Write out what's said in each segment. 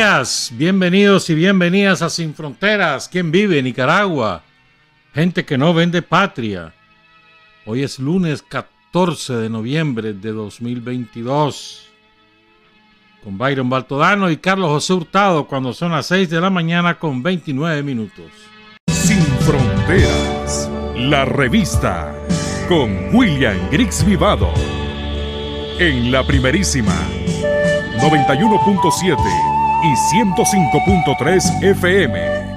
días, bienvenidos y bienvenidas a Sin Fronteras. ¿Quién vive en Nicaragua? Gente que no vende patria. Hoy es lunes 14 de noviembre de 2022. Con Byron Baltodano y Carlos José Hurtado cuando son las 6 de la mañana con 29 minutos. Sin Fronteras, la revista con William Griggs Vivado. En la primerísima 91.7 y 105.3 FM.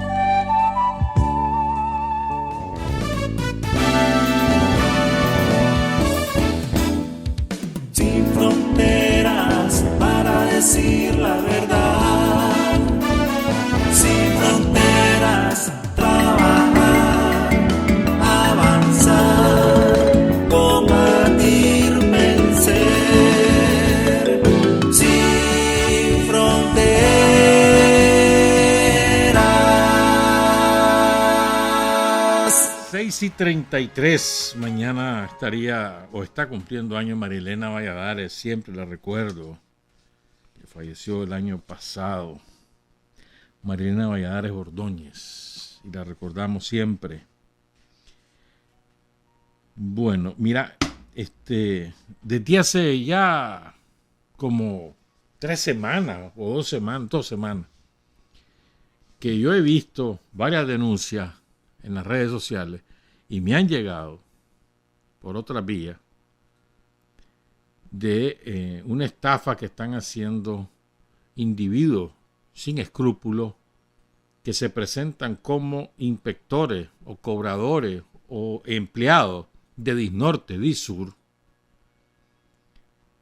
Sin fronteras para decir la verdad. Sin fronteras, trabajar, avanzar, combatir, vencer. Sin fronteras. 6:33, mañana estaría o está cumpliendo año Marilena Valladares, siempre la recuerdo, que falleció el año pasado. Marilena Valladares Ordóñez, y la recordamos siempre. Bueno, mira, desde hace ya como 3 semanas o 2 semanas, que yo he visto varias denuncias en las redes sociales y me han llegado por otra vía de una estafa que están haciendo individuos sin escrúpulos que se presentan como inspectores o cobradores o empleados de Disnorte, Disur.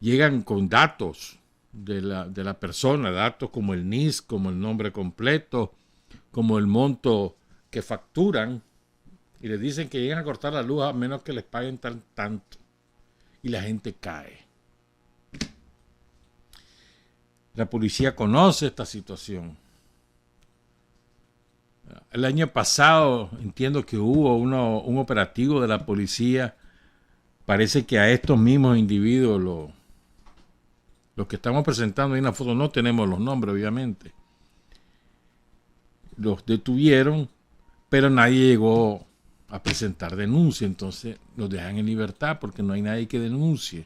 Llegan con datos de la persona, datos como el NIS, como el nombre completo, como el monto que facturan, y les dicen que llegan a cortar la luz a menos que les paguen tanto, y la gente cae. La policía conoce esta situación. El año pasado entiendo que hubo un operativo de la policía. Parece que a estos mismos individuos, los que estamos presentando ahí en la foto, no tenemos los nombres obviamente, los detuvieron, pero nadie llegó a presentar denuncia. Entonces los dejan en libertad porque no hay nadie que denuncie.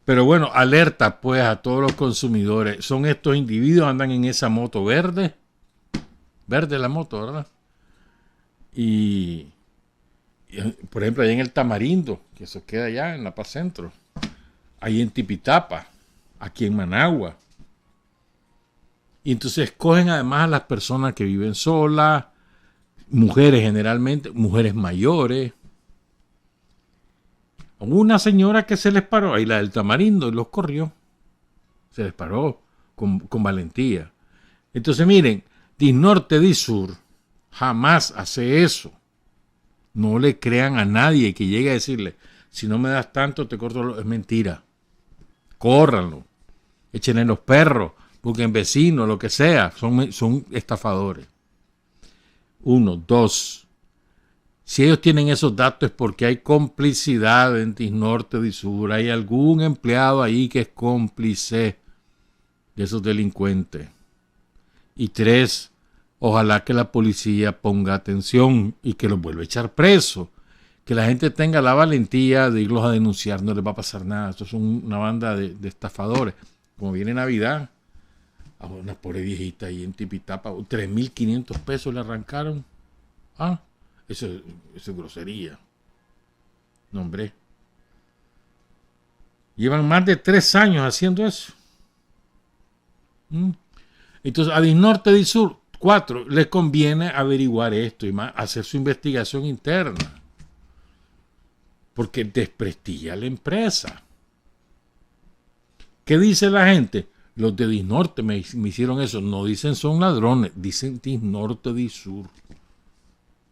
Pero bueno, alerta pues a todos los consumidores. Son estos individuos, andan en esa moto verde la moto, ¿verdad? Y por ejemplo, allá en el Tamarindo, que eso queda allá en La Paz Centro, ahí en Tipitapa, aquí en Managua. Y entonces escogen además a las personas que viven solas, mujeres generalmente, mujeres mayores. Hubo una señora que se les paró, ahí la del Tamarindo, y los corrió. Se les paró con valentía. Entonces miren, Disnorte, Disur jamás hace eso. No le crean a nadie que llegue a decirle, si no me das tanto te corto. Es mentira. Córranlo. Échenle los perros, busquen vecinos, lo que sea. Son estafadores. 1, 2. Si ellos tienen esos datos es porque hay complicidad en Disnorte, Disur. Hay algún empleado ahí que es cómplice de esos delincuentes. Y 3, ojalá que la policía ponga atención y que los vuelva a echar presos. Que la gente tenga la valentía de irlos a denunciar, no les va a pasar nada. Esto es una banda de estafadores. Como viene Navidad, a una pobre viejita ahí en Tipitapa, 3.500 pesos le arrancaron. Eso es grosería. No, hombre. Llevan más de 3 años haciendo eso. Entonces, a Disnorte, Disur, 4, les conviene averiguar esto y más, hacer su investigación interna. Porque desprestigia a la empresa. ¿Qué dice la gente? Los de Disnorte me hicieron eso. No dicen son ladrones, dicen Disnorte, Disur.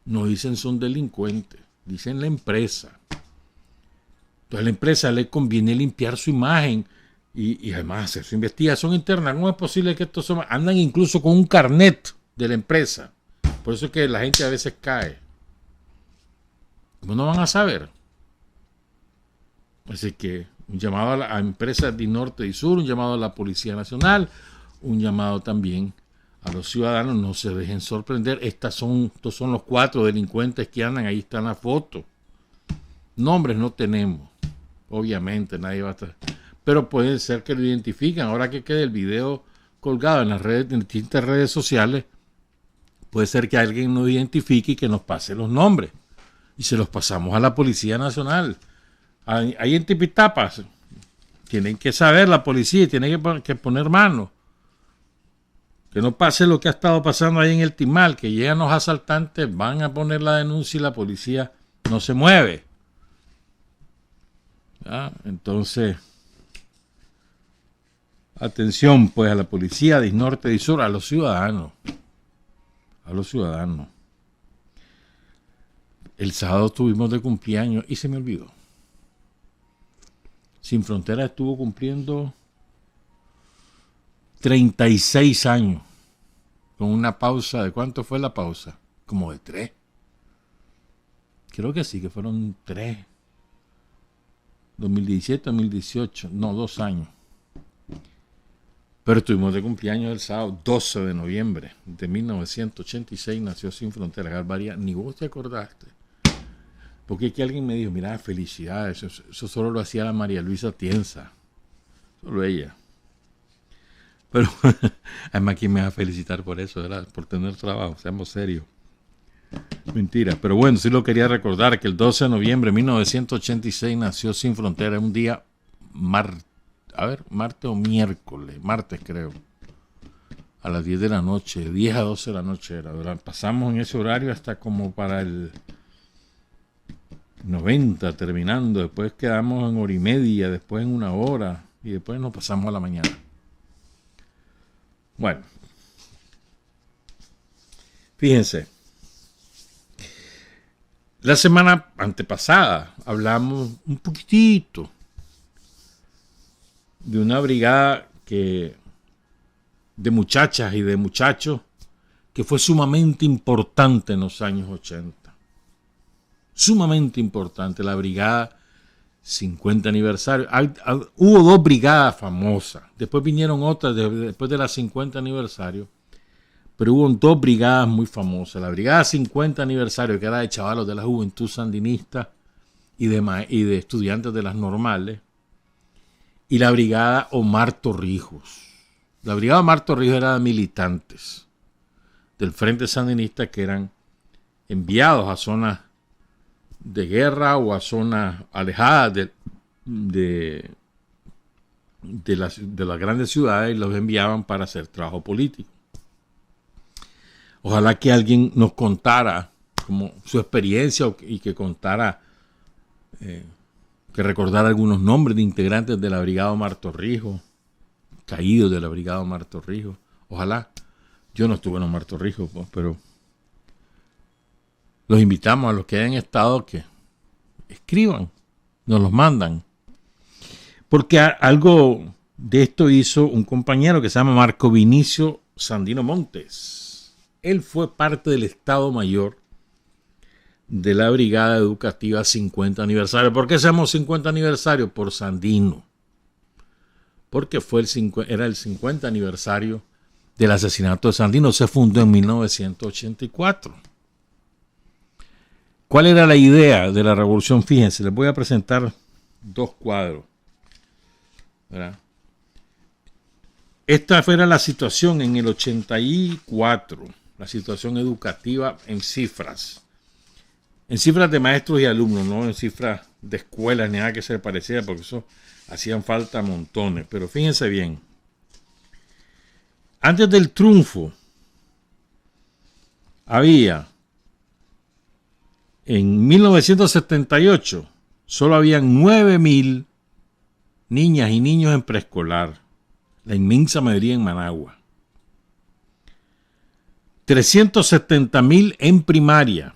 No dicen son delincuentes, dicen la empresa. Entonces a la empresa le conviene limpiar su imagen y además hacer su investigación interna. No es posible que estos andan incluso con un carnet de la empresa. Por eso es que la gente a veces cae. ¿Cómo no van a saber? Así que Un llamado a empresas de norte y sur, un llamado a la Policía Nacional, un llamado también a los ciudadanos, no se dejen sorprender. Estos son los 4 delincuentes que andan, ahí está en la foto. Nombres no tenemos, obviamente, nadie va a estar. Pero puede ser que lo identifiquen. Ahora que quede el video colgado en las redes, en distintas redes sociales, puede ser que alguien nos identifique y que nos pase los nombres. Y se los pasamos a la Policía Nacional. Ahí en Tipitapas, tienen que saber la policía, tienen que poner mano. Que no pase lo que ha estado pasando ahí en el Timal, que llegan los asaltantes, van a poner la denuncia y la policía no se mueve. ¿Ya? Entonces, atención pues a la policía de norte y sur, a los ciudadanos. A los ciudadanos. El sábado estuvimos de cumpleaños y se me olvidó. Sin Fronteras estuvo cumpliendo 36 años. Con una pausa, ¿de cuánto fue la pausa? Como de 3. Creo que sí, que fueron 3. 2017, 2018, no, 2 años. Pero estuvimos de cumpleaños el sábado 12 de noviembre de 1986, nació Sin Fronteras. Galvaria, ni vos te acordaste. Porque aquí alguien me dijo, mira, felicidades, eso solo lo hacía la María Luisa Tienza. Solo ella. Pero, además, ¿quién me va a felicitar por eso, verdad? Por tener trabajo, seamos serios. Mentira, pero bueno, sí lo quería recordar, que el 12 de noviembre de 1986 nació Sin Fronteras, un día martes o miércoles, martes creo, a las 10 de la noche, 10 a 12 de la noche era, ¿verdad? Pasamos en ese horario hasta como para el 90 terminando, después quedamos en hora y media, después en 1 hora y después nos pasamos a la mañana. Bueno, fíjense, la semana antepasada hablamos un poquitito de una brigada de muchachas y de muchachos que fue sumamente importante en los años 80. Sumamente importante, la brigada 50 aniversario. Hubo 2 brigadas famosas, después vinieron otras después de la 50 aniversario, pero hubo 2 brigadas muy famosas. La brigada 50 aniversario, que era de chavalos de la Juventud Sandinista y de estudiantes de las normales, y la brigada Omar Torrijos. La brigada Omar Torrijos era de militantes del Frente Sandinista que eran enviados a zonas de guerra o a zonas alejadas de las grandes ciudades y los enviaban para hacer trabajo político. Ojalá que alguien nos contara como su experiencia y que contara, que recordara algunos nombres de integrantes de la brigada Omar Torrijos, caídos de la brigada Omar Torrijos. Ojalá. Yo no estuve en Omar Torrijos, pues, pero los invitamos a los que hayan estado que escriban, nos los mandan. Porque algo de esto hizo un compañero que se llama Marco Vinicio Sandino Montes. Él fue parte del Estado Mayor de la Brigada Educativa 50 aniversario. ¿Por qué se llamó 50 aniversario? Por Sandino. Porque era el 50 aniversario del asesinato de Sandino. Se fundó en 1984. ¿Cuál era la idea de la revolución? Fíjense, les voy a presentar 2 cuadros. ¿Verdad? Esta fue la situación en el 84, la situación educativa en cifras de maestros y alumnos, no en cifras de escuelas ni nada que se pareciera, porque eso hacían falta montones. Pero fíjense bien, antes del triunfo había, en 1978, solo habían 9,000 niñas y niños en preescolar, la inmensa mayoría en Managua. 370,000 en primaria,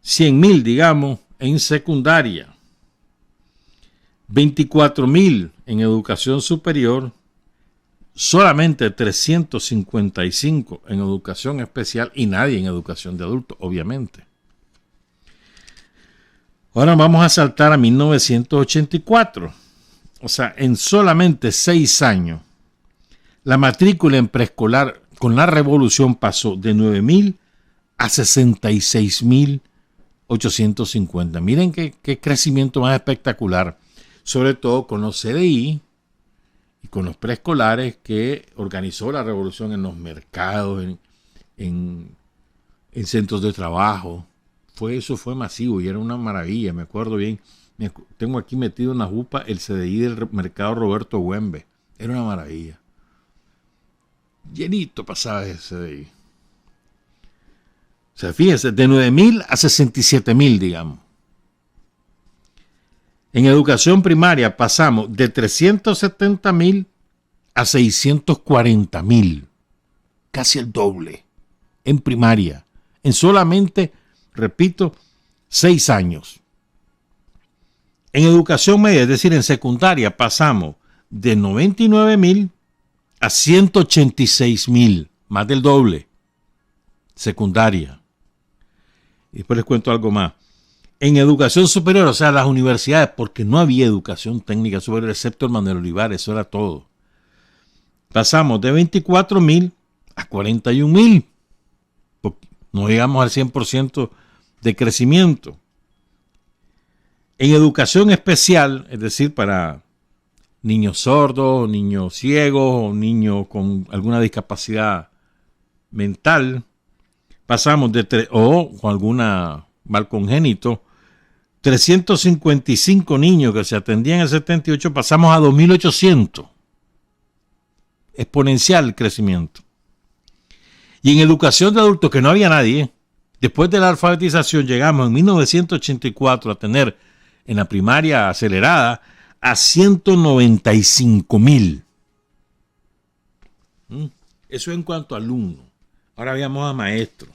100,000, digamos, en secundaria, 24,000 en educación superior, solamente 355 en educación especial y nadie en educación de adultos, obviamente. Ahora vamos a saltar a 1984. O sea, en solamente 6 años, la matrícula en preescolar con la revolución pasó de 9.000 a 66.850. Miren qué crecimiento más espectacular, sobre todo con los CDI y con los preescolares que organizó la revolución en los mercados, en centros de trabajo. Eso fue masivo y era una maravilla, me acuerdo bien. Tengo aquí metido en la jupa el CDI del mercado Roberto Güembe. Era una maravilla. Llenito pasaba ese CDI. O sea, fíjense, de 9.000 a 67.000, digamos. En educación primaria pasamos de 370.000 a 640.000. Casi el doble. En primaria. En solamente, repito, 6 años. En educación media, es decir, en secundaria, pasamos de 99.000 a 186.000, más del doble. Secundaria. Y después les cuento algo más. En educación superior, o sea, las universidades, porque no había educación técnica superior, excepto el Manuel Olivares, eso era todo. Pasamos de 24.000 a 41.000. No llegamos al 100% de crecimiento. En educación especial, es decir, para niños sordos, niños ciegos o niños con alguna discapacidad mental, pasamos o con alguna mal congénito, 355 niños que se atendían en el 78, pasamos a 2.800. Exponencial el crecimiento. Y en educación de adultos, que no había nadie, después de la alfabetización llegamos en 1984 a tener en la primaria acelerada a 195.000. Eso en cuanto a alumnos. Ahora veamos a maestros.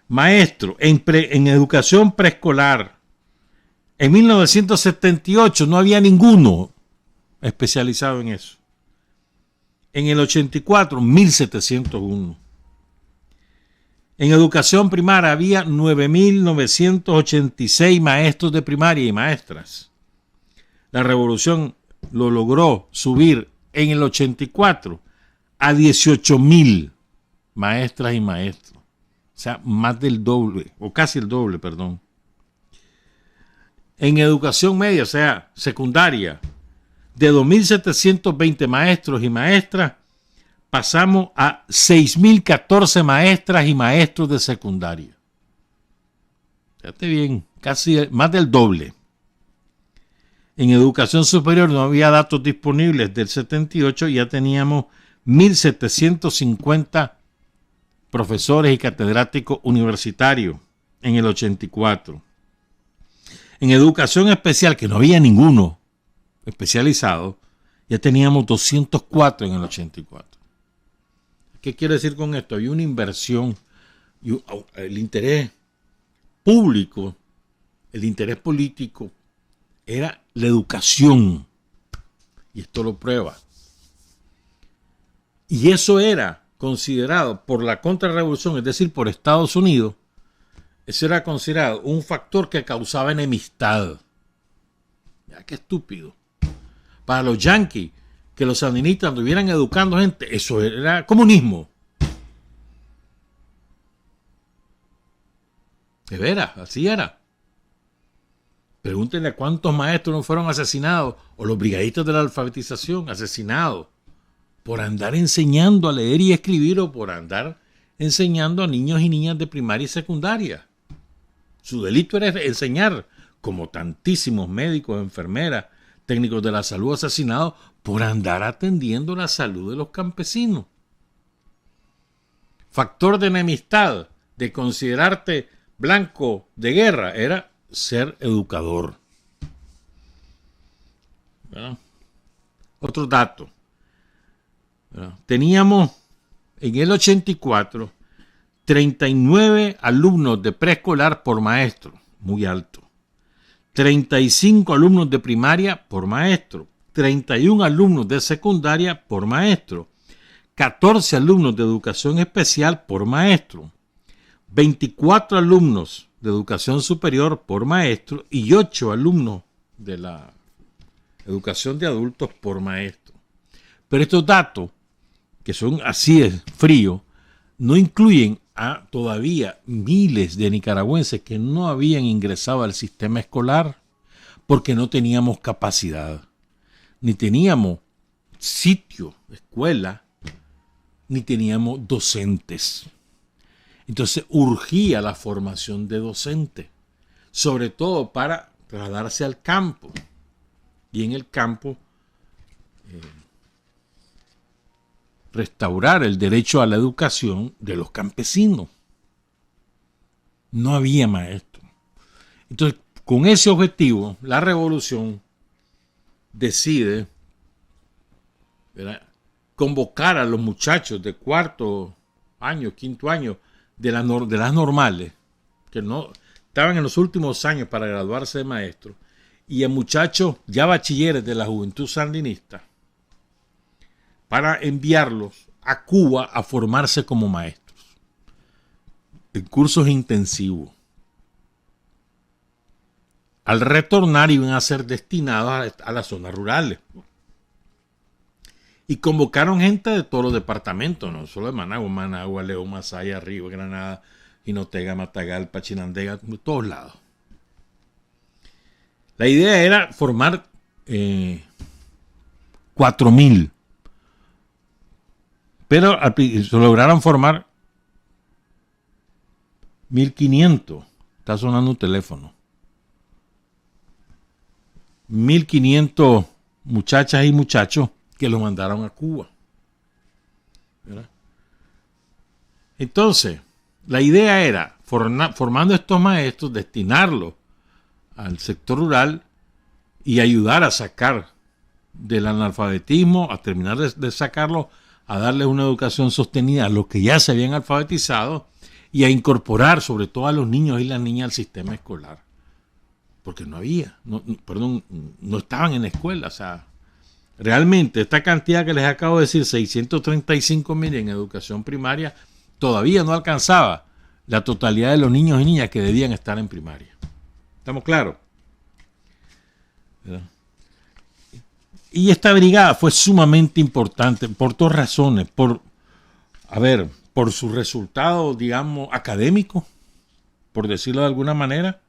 Maestro, en educación preescolar, en 1978 no había ninguno especializado en eso. En el 84, 1.701. En educación primaria había 9.986 maestros de primaria y maestras. La revolución lo logró subir en el 84 a 18.000 maestras y maestros. O sea, más del doble, o casi el doble, perdón. En educación media, o sea, secundaria, de 2.720 maestros y maestras, pasamos a 6.014 maestras y maestros de secundaria. Fíjate bien, casi más del doble. En educación superior no había datos disponibles del 78, ya teníamos 1.750 profesores y catedráticos universitarios en el 84. En educación especial, que no había ninguno especializado, ya teníamos 204 en el 84. ¿Qué quiero decir con esto? Había una inversión, y el interés público, el interés político, era la educación. Y esto lo prueba. Y eso era considerado por la contrarrevolución, es decir, por Estados Unidos, eso era considerado un factor que causaba enemistad. Ya, qué estúpido. Para los yanquis, que los sandinistas estuvieran educando gente, eso era comunismo. De veras, así era. Pregúntenle a cuántos maestros no fueron asesinados, o los brigadistas de la alfabetización asesinados, por andar enseñando a leer y escribir, o por andar enseñando a niños y niñas de primaria y secundaria. Su delito era enseñar, como tantísimos médicos, enfermeras, técnicos de la salud asesinados por andar atendiendo la salud de los campesinos. Factor de enemistad, de considerarte blanco de guerra, era ser educador. ¿Verdad? Otro dato. ¿Verdad? Teníamos en el 84 39 alumnos de preescolar por maestro, muy alto. 35 alumnos de primaria por maestro, 31 alumnos de secundaria por maestro, 14 alumnos de educación especial por maestro, 24 alumnos de educación superior por maestro y 8 alumnos de la educación de adultos por maestro. Pero estos datos, que son así de fríos, no incluyen a todavía miles de nicaragüenses que no habían ingresado al sistema escolar porque no teníamos capacidad, ni teníamos sitio, escuela, ni teníamos docentes. Entonces urgía la formación de docentes, sobre todo para trasladarse al campo. Y en el campo restaurar el derecho a la educación de los campesinos. No había maestros. Entonces, con ese objetivo, la revolución decide, ¿verdad?, convocar a los muchachos de cuarto año, quinto año, de las normales, que no estaban en los últimos años para graduarse de maestros, y a muchachos ya bachilleres de la Juventud Sandinista, para enviarlos a Cuba a formarse como maestros, en cursos intensivos. Al retornar iban a ser destinados a las zonas rurales. Y convocaron gente de todos los departamentos, no solo de Managua, León, Masaya, Río, Granada, Jinotega, Matagalpa, Chinandega, de todos lados. La idea era formar 4,000. Pero se lograron formar 1,500. Está sonando un teléfono. 1,500 muchachas y muchachos que los mandaron a Cuba. ¿Verdad? Entonces, la idea era, formando estos maestros, destinarlos al sector rural y ayudar a sacar del analfabetismo, a terminar de sacarlos, a darles una educación sostenida a los que ya se habían alfabetizado y a incorporar sobre todo a los niños y las niñas al sistema escolar. Porque no estaban en la escuela. O sea, realmente esta cantidad que les acabo de decir, 635,000 en educación primaria, todavía no alcanzaba la totalidad de los niños y niñas que debían estar en primaria. ¿Estamos claros? ¿Verdad? Y esta brigada fue sumamente importante por dos razones. Por sus resultados, digamos, académicos, por decirlo de alguna manera,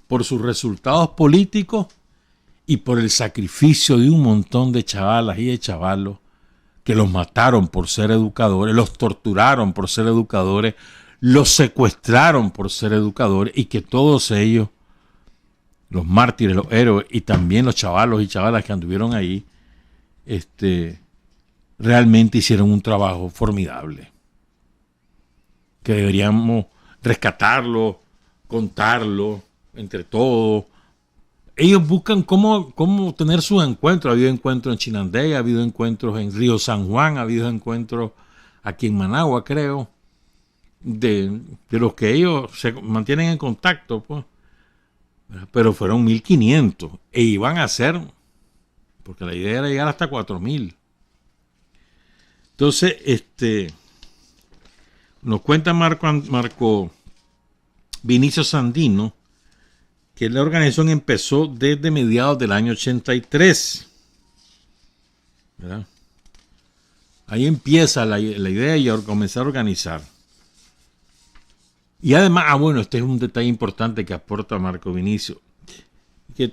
por sus resultados políticos y por el sacrificio de un montón de chavalas y de chavalos que los mataron por ser educadores, los torturaron por ser educadores, los secuestraron por ser educadores y que todos ellos, los mártires, los héroes y también los chavalos y chavalas que anduvieron ahí, realmente hicieron un trabajo formidable. Que deberíamos rescatarlo, contarlo entre todos. Ellos buscan cómo tener sus encuentros. Ha habido encuentros en Chinandega, ha habido encuentros en Río San Juan, ha habido encuentros aquí en Managua, creo, de los que ellos se mantienen en contacto, pues. Pero fueron 1,500 e iban a ser, porque la idea era llegar hasta 4,000. Entonces, nos cuenta Marco Vinicio Sandino que la organización empezó desde mediados del año 83. ¿Verdad? Ahí empieza la idea y a comenzar a organizar. Y además, este es un detalle importante que aporta Marco Vinicio.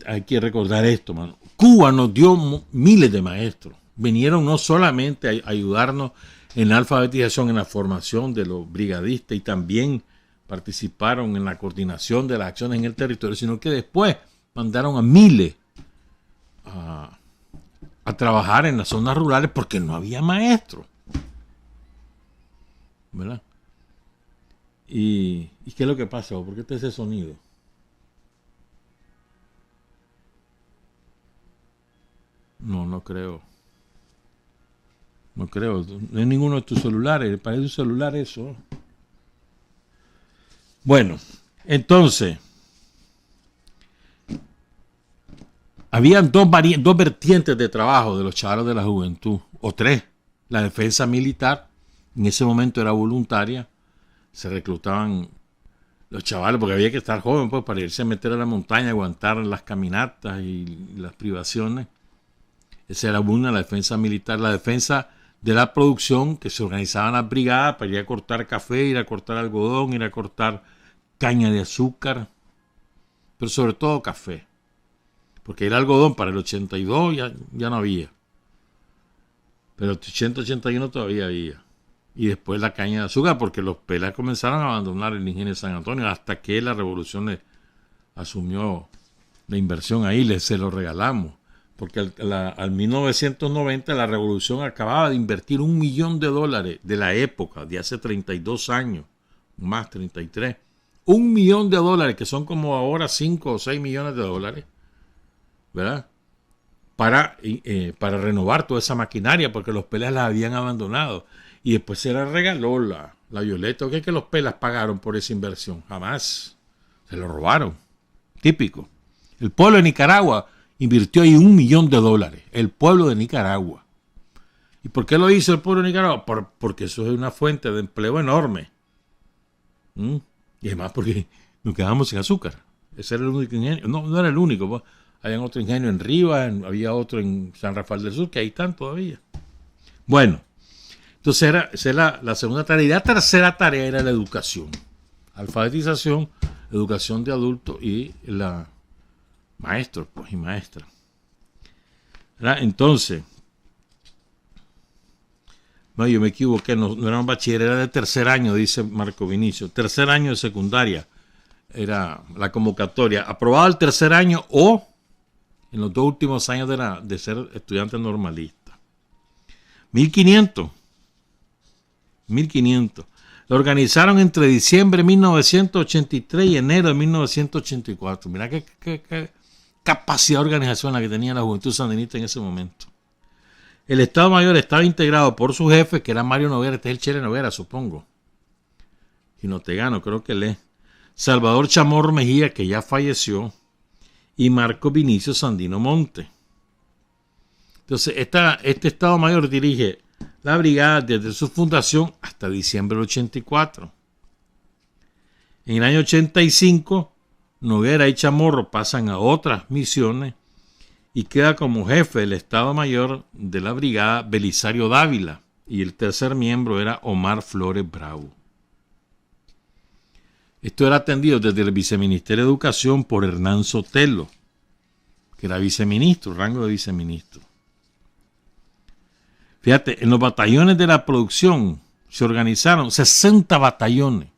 Hay que recordar esto, mano. Cuba nos dio miles de maestros. Vinieron no solamente a ayudarnos en la alfabetización, en la formación de los brigadistas y también participaron en la coordinación de las acciones en el territorio, sino que después mandaron a miles a trabajar en las zonas rurales porque no había maestros. ¿Verdad? ¿Y qué es lo que pasa? ¿Por qué está ese sonido? No creo. No creo. No es ninguno de tus celulares. Parece un celular eso. Bueno, entonces, habían dos vertientes de trabajo de los chavalos de la juventud, o tres. La defensa militar, en ese momento era voluntaria, se reclutaban Los chavales, porque había que estar joven pues, para irse a meter a la montaña, aguantar las caminatas y las privaciones. Esa era una, la defensa militar, la defensa de la producción, que se organizaban las brigadas para ir a cortar café, ir a cortar algodón, ir a cortar caña de azúcar, pero sobre todo café. Porque el algodón para el 82 ya no había. Pero el 80-81 todavía había. Y después la caña de azúcar, porque los pelas comenzaron a abandonar el ingenio de San Antonio hasta que la revolución asumió la inversión ahí, se lo regalamos. Porque al 1990 la revolución acababa de invertir $1 millón de la época, de hace 32 años, más 33. $1 millón, que son como ahora 5 o 6 millones de dólares, ¿verdad? Para renovar toda esa maquinaria, porque los pelas la habían abandonado. Y después se la regaló la Violeta. ¿Qué es que los pelas pagaron por esa inversión? Jamás. Se lo robaron. Típico. El pueblo de Nicaragua invirtió ahí $1 millón. El pueblo de Nicaragua. ¿Y por qué lo hizo el pueblo de Nicaragua? Porque eso es una fuente de empleo enorme. Y además porque nos quedamos sin azúcar. Ese era el único ingenio. No era el único. Pues. Había otro ingenio en Rivas, había otro en San Rafael del Sur, que ahí están todavía. Bueno, entonces esa era la segunda tarea. Y la tercera tarea era la educación. Alfabetización, educación de adultos y la maestros pues, y maestras. ¿Verdad? Entonces, no, yo me equivoqué, no era un bachiller, era de tercer año, dice Marco Vinicio. Tercer año de secundaria era la convocatoria. Aprobado el tercer año o en los 2 últimos años de ser estudiante normalista. 1500. Lo organizaron entre diciembre de 1983 y enero de 1984. Mira qué capacidad de organización la que tenía la juventud sandinista en ese momento. El Estado Mayor estaba integrado por su jefe, que era Mario Noguera, este es el Chele Noguera, supongo. Y Notegano, creo que él es. Salvador Chamorro Mejía, que ya falleció, y Marco Vinicio Sandino Monte. Entonces, este Estado Mayor dirige la brigada desde su fundación hasta diciembre del 84. En el año 85, Noguera y Chamorro pasan a otras misiones y queda como jefe del Estado Mayor de la brigada Belisario Dávila, y el tercer miembro era Omar Flores Bravo. Esto era atendido desde el Viceministerio de Educación por Hernán Sotelo, que era viceministro, rango de viceministro. Fíjate, en los batallones de la producción se organizaron 60 batallones.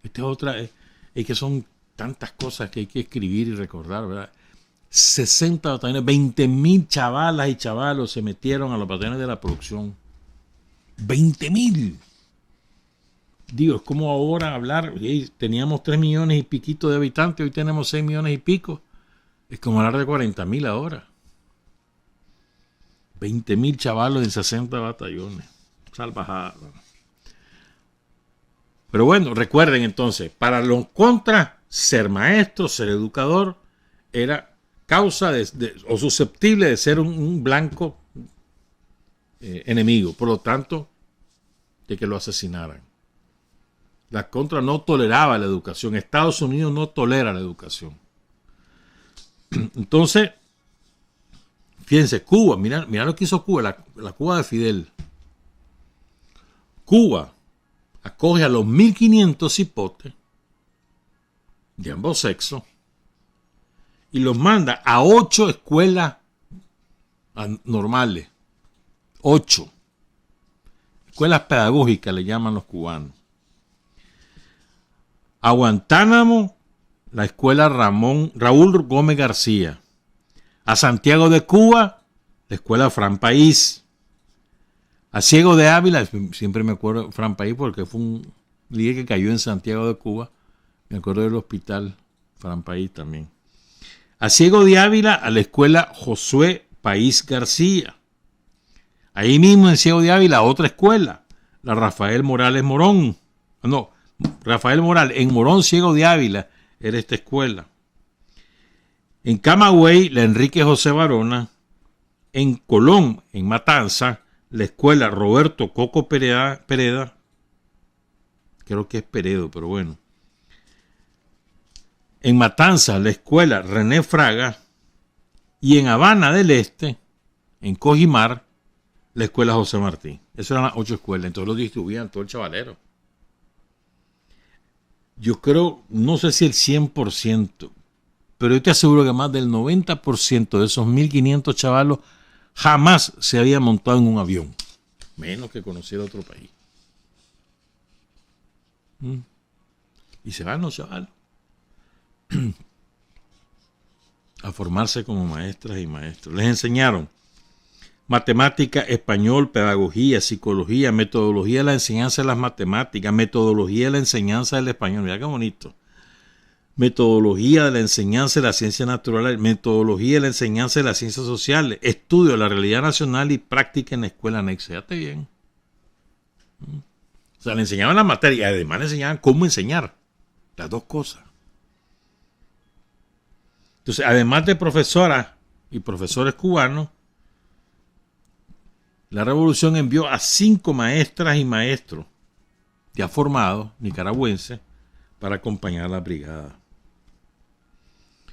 Esta es otra, es que son tantas cosas que hay que escribir y recordar, ¿verdad? 60 batallones, 20,000 chavalas y chavalos se metieron a los batallones de la producción. 20,000. Digo, es como ahora hablar, teníamos 3 millones y piquito de habitantes, hoy tenemos 6 millones y pico. Es como hablar de 40,000 ahora. 20,000 chavalos en 60 batallones. Salvajada. Pero bueno, recuerden entonces, para los contras, ser maestro, ser educador, era causa o susceptible de ser un blanco enemigo. Por lo tanto, de que lo asesinaran. La contra no toleraba la educación. Estados Unidos no tolera la educación. Entonces, fíjense, Cuba, mira lo que hizo Cuba, la Cuba de Fidel. Cuba acoge a los 1,500 hipotes de ambos sexos y los manda a 8 escuelas normales. 8. Escuelas pedagógicas le llaman los cubanos. A Guantánamo, la escuela Raúl Gómez García. A Santiago de Cuba, la escuela Fran País. A Ciego de Ávila, siempre me acuerdo de Fran País porque fue un líder que cayó en Santiago de Cuba. Me acuerdo del hospital Fran País también. A Ciego de Ávila, a la escuela Josué País García. Ahí mismo en Ciego de Ávila, otra escuela, la Rafael Morales Morón. No, Rafael Morales, en Morón, Ciego de Ávila, era esta escuela. En Camagüey, la Enrique José Barona. En Colón, en Matanza, la escuela Roberto Coco Pereda. Creo que es Peredo, pero bueno. En Matanzas, la escuela René Fraga, y en Habana del Este, en Cojimar, la escuela José Martí. Esas eran las 8 escuelas, entonces lo distribuían todo el chavalero. Yo creo, no sé si el 100%, pero yo te aseguro que más del 90% de esos 1.500 chavalos jamás se había montado en un avión, menos que conociera otro país. Y se van los chavalos a formarse como maestras y maestros. Les enseñaron matemática, español, pedagogía, psicología, metodología de la enseñanza de las matemáticas, metodología de la enseñanza del español. Mira qué bonito. Metodología de la enseñanza de las ciencias naturales, metodología de la enseñanza de las ciencias sociales, estudio de la realidad nacional y práctica en la escuela anexa. Fíjate bien. O sea, le enseñaban la materia y además le enseñaban cómo enseñar. Las dos cosas. Entonces, además de profesoras y profesores cubanos, la revolución envió a 5 maestras y maestros ya formados, nicaragüenses, para acompañar a la brigada.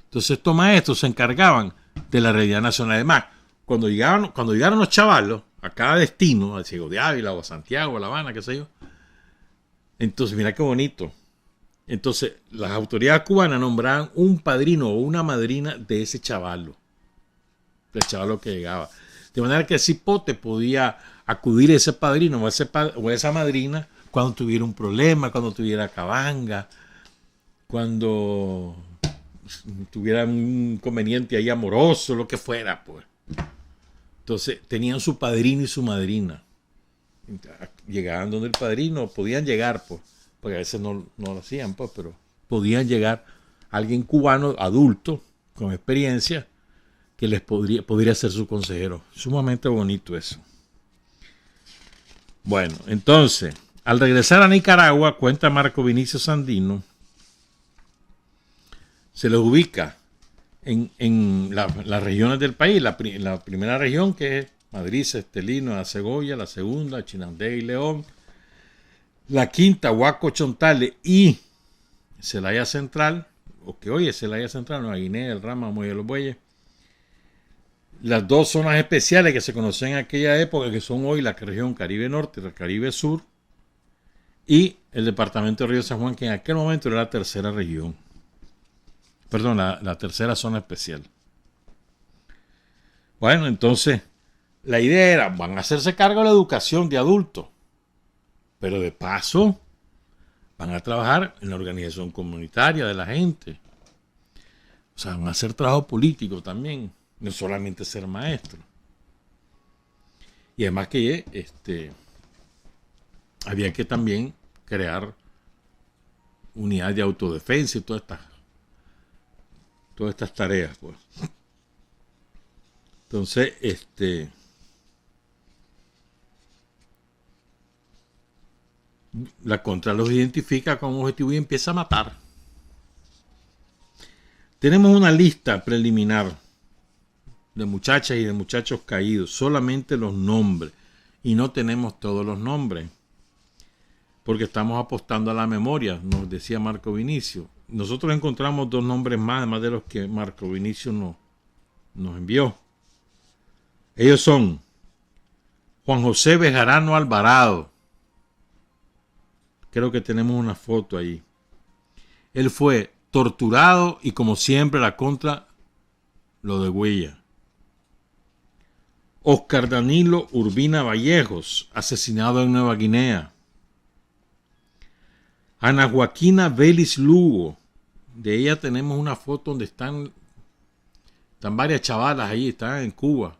Entonces estos maestros se encargaban de la realidad nacional. Además, cuando llegaron los chavalos a cada destino, al Ciego de Ávila o a Santiago, a La Habana, qué sé yo, entonces mira qué bonito. Entonces las autoridades cubanas nombraban un padrino o una madrina de ese chavalo, del chavalo que llegaba. De manera que el cipote podía acudir a ese padrino o a esa madrina cuando tuviera un problema, cuando tuviera cabanga, cuando tuviera un inconveniente ahí amoroso, lo que fuera, pues. Entonces tenían su padrino y su madrina. Llegaban donde el padrino, podían llegar, pues, porque a veces no lo hacían, pues, pero podían llegar alguien cubano, adulto, con experiencia, que les podría ser su consejero. Sumamente bonito eso. Bueno, entonces, al regresar a Nicaragua, cuenta Marco Vinicio Sandino, se los ubica en las regiones del país. La primera región, que es Madrid, Estelino, Segovia; la segunda, Chinandega y León; la quinta, Huaco, Chontales y Celaya Central, o que hoy es Celaya Central, Nueva Guinea, El Rama, Muelle de los Bueyes. Las 2 zonas especiales que se conocían en aquella época, que son hoy la región Caribe Norte y la Caribe Sur, y el departamento de Río San Juan, que en aquel momento era la tercera región. Perdón, la tercera zona especial. Bueno, entonces, la idea era, van a hacerse cargo de la educación de adultos, pero de paso, van a trabajar en la organización comunitaria de la gente. O sea, van a hacer trabajo político también, no solamente ser maestro. Y además que había que también crear unidades de autodefensa y todas estas tareas, pues. Entonces, la Contra los identifica como objetivo y empieza a matar. Tenemos una lista preliminar de muchachas y de muchachos caídos, solamente los nombres, y no tenemos todos los nombres, porque estamos apostando a la memoria, nos decía Marco Vinicio. Nosotros encontramos 2 nombres más, además de los que Marco Vinicio nos envió. Ellos son Juan José Bejarano Alvarado. Creo que tenemos una foto ahí. Él fue torturado y, como siempre, la Contra lo degüella. Oscar Danilo Urbina Vallejos, asesinado en Nueva Guinea. Ana Joaquina Vélez Lugo. De ella tenemos una foto donde están varias chavalas ahí, están en Cuba,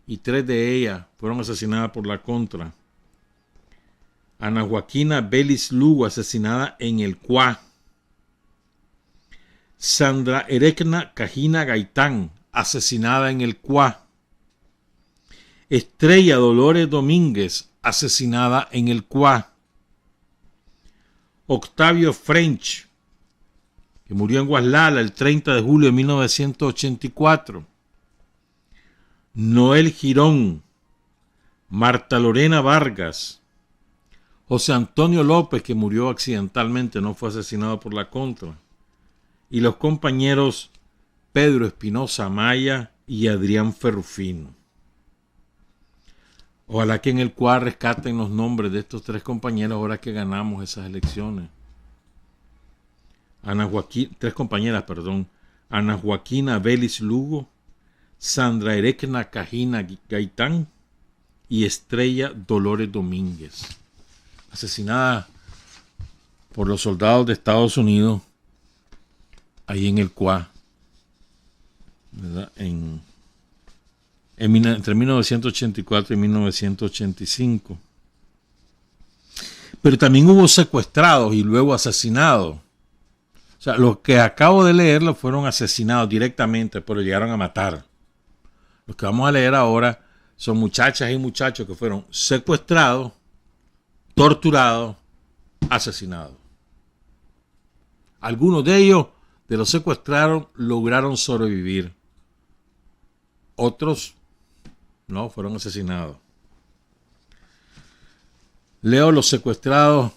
y 3 de ellas fueron asesinadas por la Contra. Ana Joaquina Vélez Lugo, asesinada en el Cuá. Sandra Erecna Cajina Gaitán, asesinada en el Cuá. Estrella Dolores Domínguez, asesinada en el Cuá. Octavio French, que murió en Guaslala el 30 de julio de 1984. Noel Girón, Marta Lorena Vargas, José Antonio López, que murió accidentalmente, no fue asesinado por la Contra, y los compañeros Pedro Espinosa Amaya y Adrián Ferrufino. Ojalá que en el CUA rescaten los nombres de estos tres compañeros ahora que ganamos esas elecciones. Tres compañeras, perdón. Ana Joaquina Vélez Lugo, Sandra Erecna Cajina Gaitán y Estrella Dolores Domínguez, asesinadas por los soldados de Estados Unidos ahí en el CUA, ¿verdad? Entre 1984 y 1985. Pero también hubo secuestrados y luego asesinados. O sea, los que acabo de leer los fueron asesinados directamente, pero llegaron a matar. Los que vamos a leer ahora son muchachas y muchachos que fueron secuestrados, torturados, asesinados. Algunos de ellos, de los secuestrados, lograron sobrevivir. Otros no, fueron asesinados. Leo los secuestrados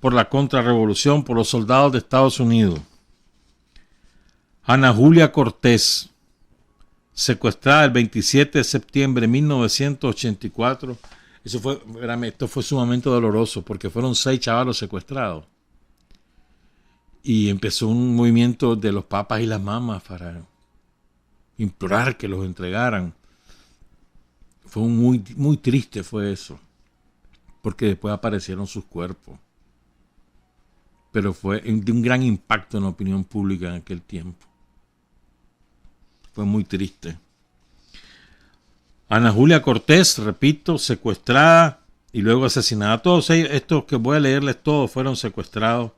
por la contrarrevolución por los soldados de Estados Unidos. Ana Julia Cortés, secuestrada el 27 de septiembre de 1984. Esto fue sumamente doloroso porque fueron 6 chavalos secuestrados. Y empezó un movimiento de los papas y las mamás para implorar que los entregaran. Fue muy, muy triste fue eso, porque después aparecieron sus cuerpos. Pero fue de un gran impacto en la opinión pública en aquel tiempo. Fue muy triste. Ana Julia Cortés, repito, secuestrada y luego asesinada. Todos ellos, estos que voy a leerles todos, fueron secuestrados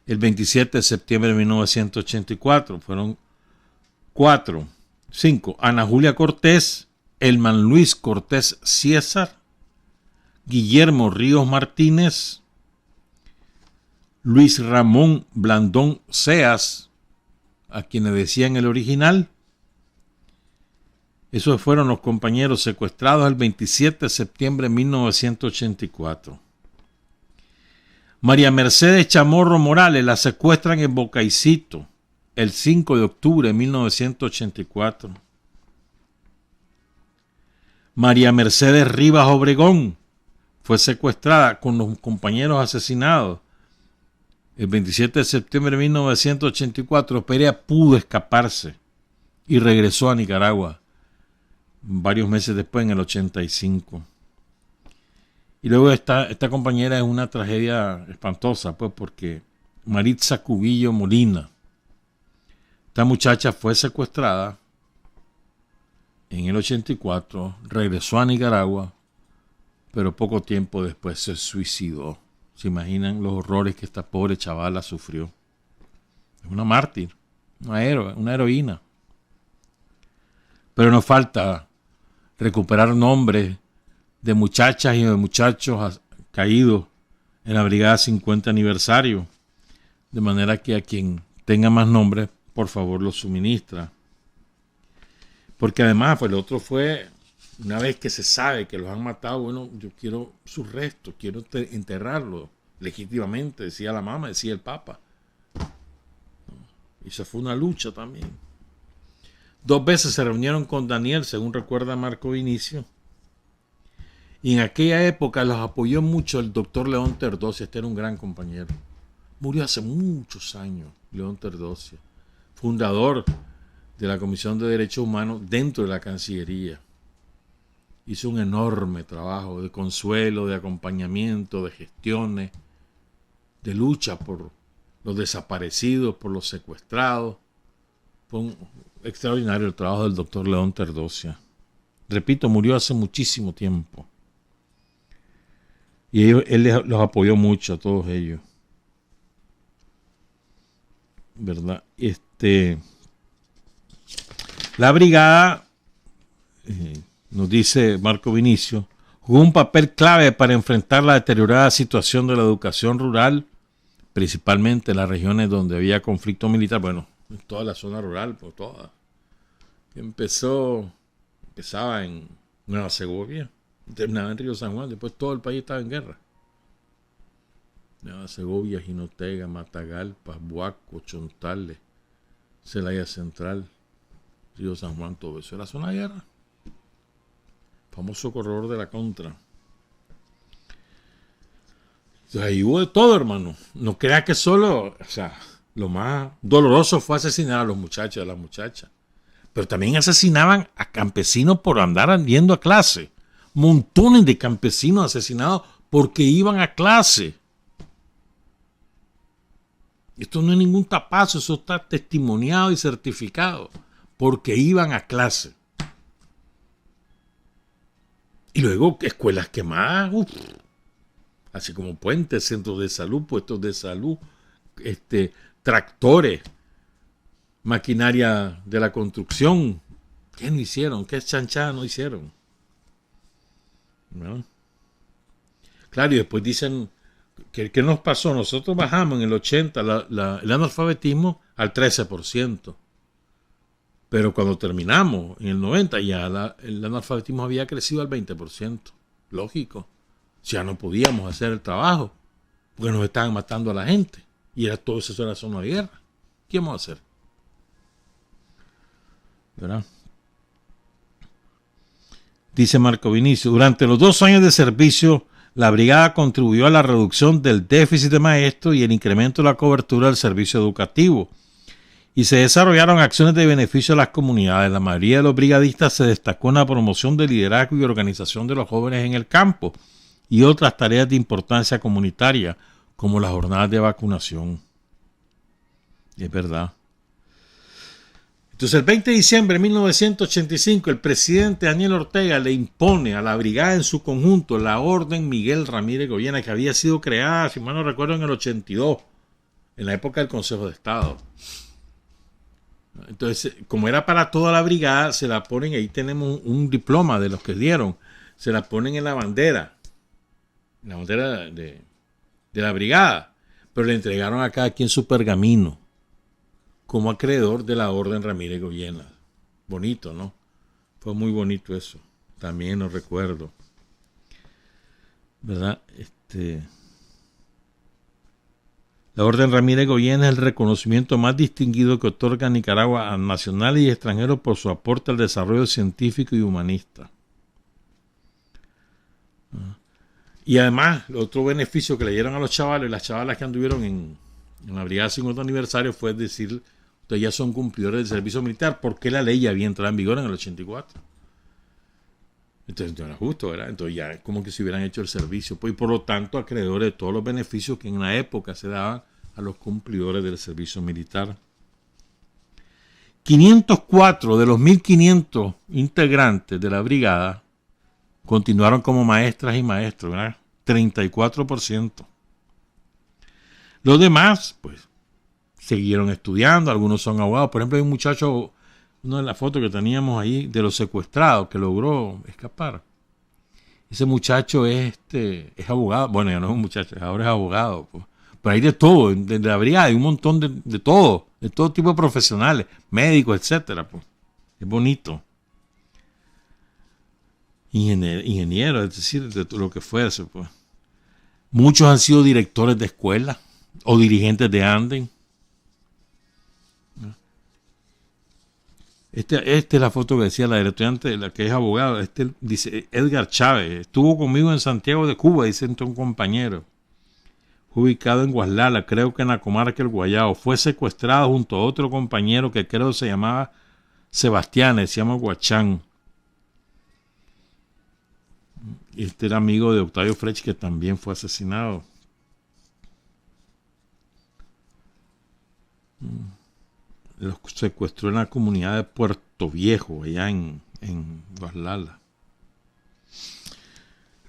el 27 de septiembre de 1984. Fueron 5. Ana Julia Cortés, Elman Luis Cortés César, Guillermo Ríos Martínez, Luis Ramón Blandón Seas, a quienes decían el original. Esos fueron los compañeros secuestrados el 27 de septiembre de 1984. María Mercedes Chamorro Morales la secuestran en Bocaicito el 5 de octubre de 1984. María Mercedes Rivas Obregón fue secuestrada con los compañeros asesinados el 27 de septiembre de 1984. Perea pudo escaparse y regresó a Nicaragua varios meses después, en el 85. Y luego esta compañera es una tragedia espantosa, pues, porque Maritza Cubillo Molina, esta muchacha fue secuestrada en el 84, regresó a Nicaragua, pero poco tiempo después se suicidó. ¿Se imaginan los horrores que esta pobre chavala sufrió? Es una mártir, una heroína. Pero nos falta recuperar nombres de muchachas y de muchachos caídos en la Brigada 50 aniversario, de manera que a quien tenga más nombres, por favor, los suministra. Porque además, pues, el otro fue, una vez que se sabe que los han matado, bueno, yo quiero sus restos, quiero enterrarlos legítimamente, decía la mamá, decía el papa. Y esa fue una lucha también. 2 veces se reunieron con Daniel, según recuerda Marco Vinicio. Y en aquella época los apoyó mucho el doctor León Terdosia. Este era un gran compañero. Murió hace muchos años, León Terdosia, fundador de la Comisión de Derechos Humanos dentro de la Cancillería. Hizo un enorme trabajo de consuelo, de acompañamiento, de gestiones, de lucha por los desaparecidos, por los secuestrados. Fue un extraordinario el trabajo del doctor León Terdosia. Repito, murió hace muchísimo tiempo. Y él los apoyó mucho a todos ellos, ¿verdad? La brigada, nos dice Marco Vinicio, jugó un papel clave para enfrentar la deteriorada situación de la educación rural, principalmente en las regiones donde había conflicto militar. Bueno, en toda la zona rural, pues toda. Empezaba en Nueva Segovia, terminaba en Río San Juan, después todo el país estaba en guerra. Segovia, Jinotega, Matagalpa, Buaco, Chontales, Celaya Central, Río San Juan, todo eso era zona de guerra. Famoso corredor de la contra. Entonces, ahí hubo de todo, hermano. No crea que solo, o sea, lo más doloroso fue asesinar a los muchachos y a las muchachas. Pero también asesinaban a campesinos por andar yendo a clase. Montones de campesinos asesinados porque iban a clase. Esto no es ningún tapazo, eso está testimoniado y certificado. Porque iban a clase. Y luego escuelas quemadas, así como puentes, centros de salud, puestos de salud, tractores, maquinaria de la construcción. ¿Qué no hicieron? ¿Qué chanchada no hicieron? ¿No? Claro, y después dicen, ¿qué nos pasó? Nosotros bajamos en el 80 el analfabetismo al 13%. Pero cuando terminamos, en el 90, ya el analfabetismo había crecido al 20%. Lógico. Ya no podíamos hacer el trabajo, porque nos estaban matando a la gente. Y era todo eso, era zona de guerra. ¿Qué vamos a hacer? ¿Verdad? Dice Marco Vinicio, durante los 2 años de servicio, la brigada contribuyó a la reducción del déficit de maestros y el incremento de la cobertura del servicio educativo. Y se desarrollaron acciones de beneficio a las comunidades. La mayoría de los brigadistas se destacó en la promoción del liderazgo y organización de los jóvenes en el campo y otras tareas de importancia comunitaria, como las jornadas de vacunación. Es verdad. Entonces, el 20 de diciembre de 1985, el presidente Daniel Ortega le impone a la brigada en su conjunto la Orden Miguel Ramírez Goyena, que había sido creada, si mal no recuerdo, en el 82, en la época del Consejo de Estado. Entonces, como era para toda la brigada, se la ponen, ahí tenemos un diploma de los que dieron, se la ponen en la bandera de la brigada, pero le entregaron a cada quien su pergamino como acreedor de la Orden Ramírez Goyena. Bonito, ¿no? Fue muy bonito eso. También lo recuerdo. ¿Verdad? La Orden Ramírez Goyena es el reconocimiento más distinguido que otorga Nicaragua a nacionales y extranjeros por su aporte al desarrollo científico y humanista. Y además, el otro beneficio que le dieron a los chavales y las chavalas que anduvieron en la Brigada 50 aniversario fue decir, ustedes ya son cumplidores del servicio militar, porque la ley ya había entrado en vigor en el 84. Entonces no era justo, ¿verdad? Entonces ya es como que se hubieran hecho el servicio, pues, y por lo tanto acreedores de todos los beneficios que en la época se daban a los cumplidores del servicio militar. 504 de los 1.500 integrantes de la brigada continuaron como maestras y maestros, ¿verdad? 34%. Los demás, pues, siguieron estudiando, algunos son abogados. Por ejemplo, hay un muchacho, una de las fotos que teníamos ahí de los secuestrados que logró escapar. Ese muchacho es abogado. Bueno, ya no es un muchacho, ahora es abogado. Pues. Pero hay de todo, de la brigada, hay un montón de todo tipo de profesionales, médicos, etcétera. Pues. Es bonito. Ingeniero, es decir, de lo que fuese. Pues. Muchos han sido directores de escuela o dirigentes de Anden. Esta es la foto que decía la estudiante, la que es abogado. Dice Edgar Chávez. Estuvo conmigo en Santiago de Cuba, dice un compañero. Fue ubicado en Guaslala, creo que en la comarca del Guayao. Fue secuestrado junto a otro compañero que creo se llamaba Sebastián, se llama Guachán. Era amigo de Octavio Frech, que también fue asesinado. Los secuestró en la comunidad de Puerto Viejo, allá en Guaslala.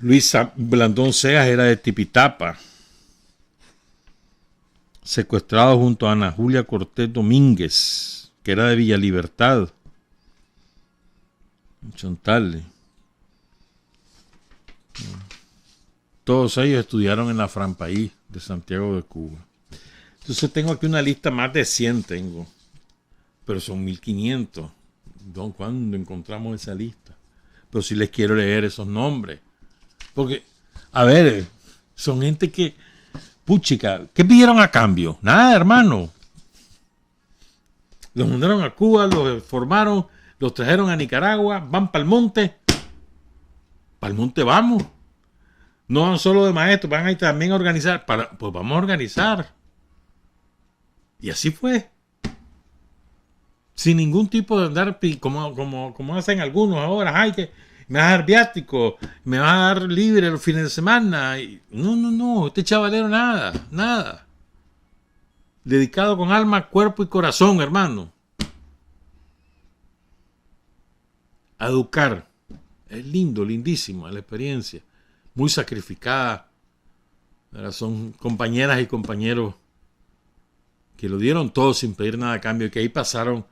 Luis Blandón Cejas era de Tipitapa, secuestrado junto a Ana Julia Cortés Domínguez, que era de Villa Libertad, en Chontales. Todos ellos estudiaron en la Franpaí de Santiago de Cuba. Entonces tengo aquí una lista, más de 100 tengo, pero son 1.500. ¿Cuándo encontramos esa lista? Pero sí les quiero leer esos nombres. Porque, a ver, son gente que puchica, ¿qué pidieron a cambio? Nada, hermano. Los mandaron a Cuba, los formaron, los trajeron a Nicaragua, van para el monte. Para el monte vamos. No van solo de maestros, van ahí también a organizar. Pues vamos a organizar. Y así fue. Sin ningún tipo de andar, como hacen algunos ahora. Ay, que me vas a dar viático, me vas a dar libre los fines de semana. No, este chavalero nada. Dedicado con alma, cuerpo y corazón, hermano. A educar. Es lindo, lindísima la experiencia. Muy sacrificada. Son compañeras y compañeros que lo dieron todo sin pedir nada a cambio, y que ahí pasaron,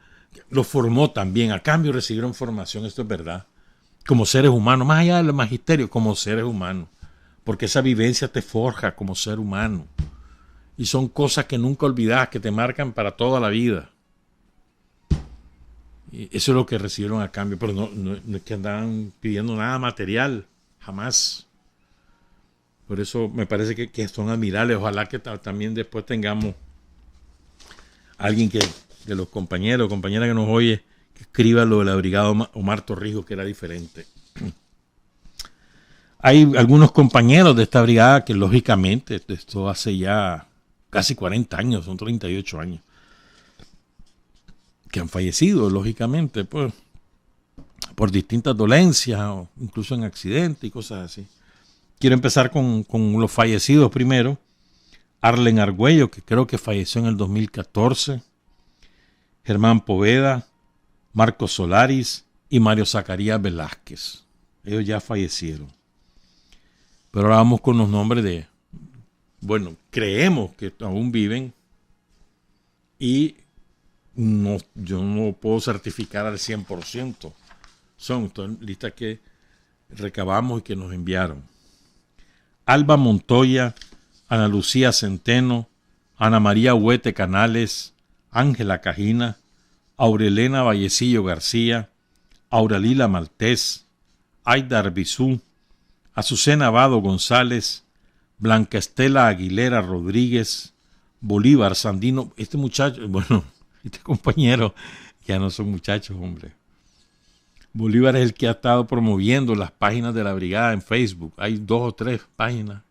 lo formó también, a cambio recibieron formación, esto es verdad, como seres humanos, más allá del magisterio, como seres humanos, porque esa vivencia te forja como ser humano, y son cosas que nunca olvidas, que te marcan para toda la vida. Y eso es lo que recibieron a cambio, pero no es que andaban pidiendo nada material, jamás. Por eso me parece que son admirables. Ojalá que también después tengamos alguien que, de los compañeros o compañeras que nos oye, que escriba lo de la brigada Omar Torrijos, que era diferente. Hay algunos compañeros de esta brigada que lógicamente, esto hace ya casi 40 años, son 38 años, que han fallecido, lógicamente, pues, por distintas dolencias, o incluso en accidentes y cosas así. Quiero empezar con los fallecidos primero. Arlen Argüello, que creo que falleció en el 2014. Germán Poveda, Marcos Solaris y Mario Zacarías Velázquez. Ellos ya fallecieron. Pero ahora vamos con los nombres de... Bueno, creemos que aún viven. Y yo no puedo certificar al 100%. Son listas que recabamos y que nos enviaron. Alba Montoya, Ana Lucía Centeno, Ana María Huete Canales, Ángela Cajina, Aurelena Vallecillo García, Auralila Maltés, Aida Arbizú, Azucena Vado González, Blanca Estela Aguilera Rodríguez, Bolívar Sandino. Este muchacho, bueno, este compañero, ya no son muchachos, hombre. Bolívar es el que ha estado promoviendo las páginas de la brigada en Facebook. Hay 2 o 3 páginas.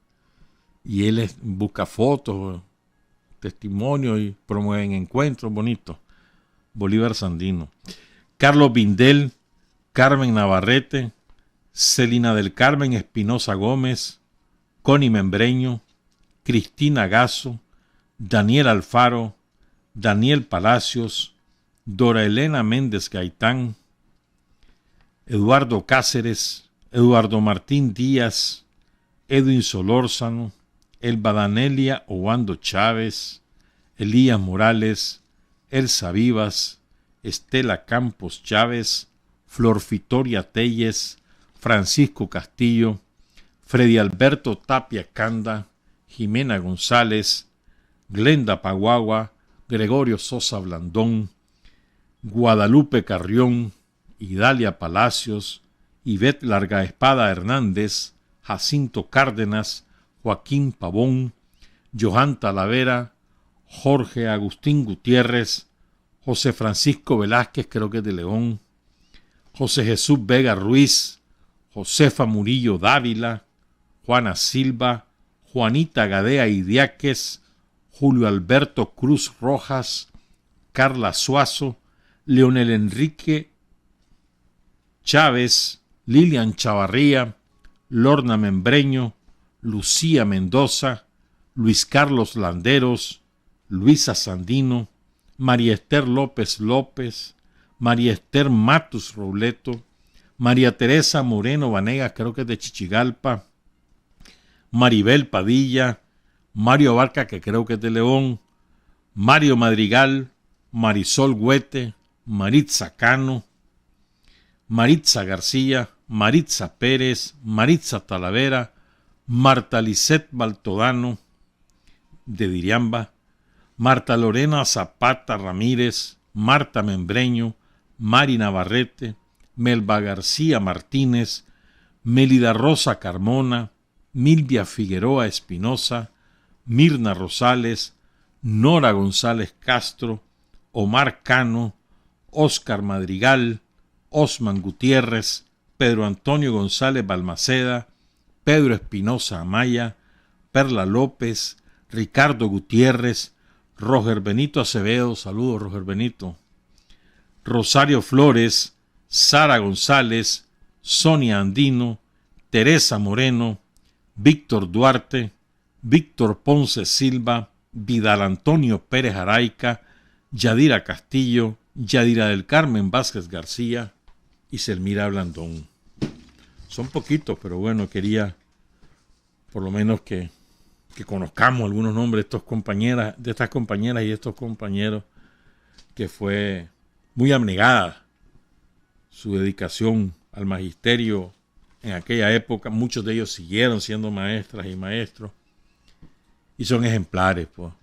Y él busca fotos, testimonios y promueven encuentros bonitos. Bolívar Sandino. Carlos Vindel, Carmen Navarrete, Celina del Carmen Espinosa Gómez, Connie Membreño, Cristina Gazo, Daniel Alfaro, Daniel Palacios, Dora Elena Méndez Gaitán, Eduardo Cáceres, Eduardo Martín Díaz, Edwin Solórzano, Elba Danelia Obando Chávez, Elías Morales, Elsa Vivas, Estela Campos Chávez, Flor Fitoria Telles, Francisco Castillo, Freddy Alberto Tapia Canda, Jimena González, Glenda Paguagua, Gregorio Sosa Blandón, Guadalupe Carrión, Idalia Palacios, Ivette Largaespada Hernández, Jacinto Cárdenas, Joaquín Pavón, Johan Talavera, Jorge Agustín Gutiérrez, José Francisco Velázquez, creo que es de León, José Jesús Vega Ruiz, Josefa Murillo Dávila, Juana Silva, Juanita Gadea Idiáquez, Julio Alberto Cruz Rojas, Carla Suazo, Leonel Enrique Chávez, Lilian Chavarría, Lorna Membreño, Lucía Mendoza, Luis Carlos Landeros, Luisa Sandino, María Esther López López, María Esther Matus Robleto, María Teresa Moreno Vanegas, creo que es de Chichigalpa, Maribel Padilla, Mario Abarca, que creo que es de León, Mario Madrigal, Marisol Huete, Maritza Cano, Maritza García, Maritza Pérez, Maritza Talavera, Marta Lisset Baltodano, de Diriamba, Marta Lorena Zapata Ramírez, Marta Membreño, Mari Navarrete, Melba García Martínez, Mélida Rosa Carmona, Milvia Figueroa Espinosa, Mirna Rosales, Nora González Castro, Omar Cano, Óscar Madrigal, Osman Gutiérrez, Pedro Antonio González Balmaceda, Pedro Espinosa Amaya, Perla López, Ricardo Gutiérrez, Roger Benito Acevedo, saludos Roger Benito, Rosario Flores, Sara González, Sonia Andino, Teresa Moreno, Víctor Duarte, Víctor Ponce Silva, Vidal Antonio Pérez Araica, Yadira Castillo, Yadira del Carmen Vázquez García y Selmira Blandón. Son poquitos, pero bueno, quería por lo menos que conozcamos algunos nombres de estas compañeras y estos compañeros, que fue muy abnegada su dedicación al magisterio en aquella época. Muchos de ellos siguieron siendo maestras y maestros y son ejemplares, pues.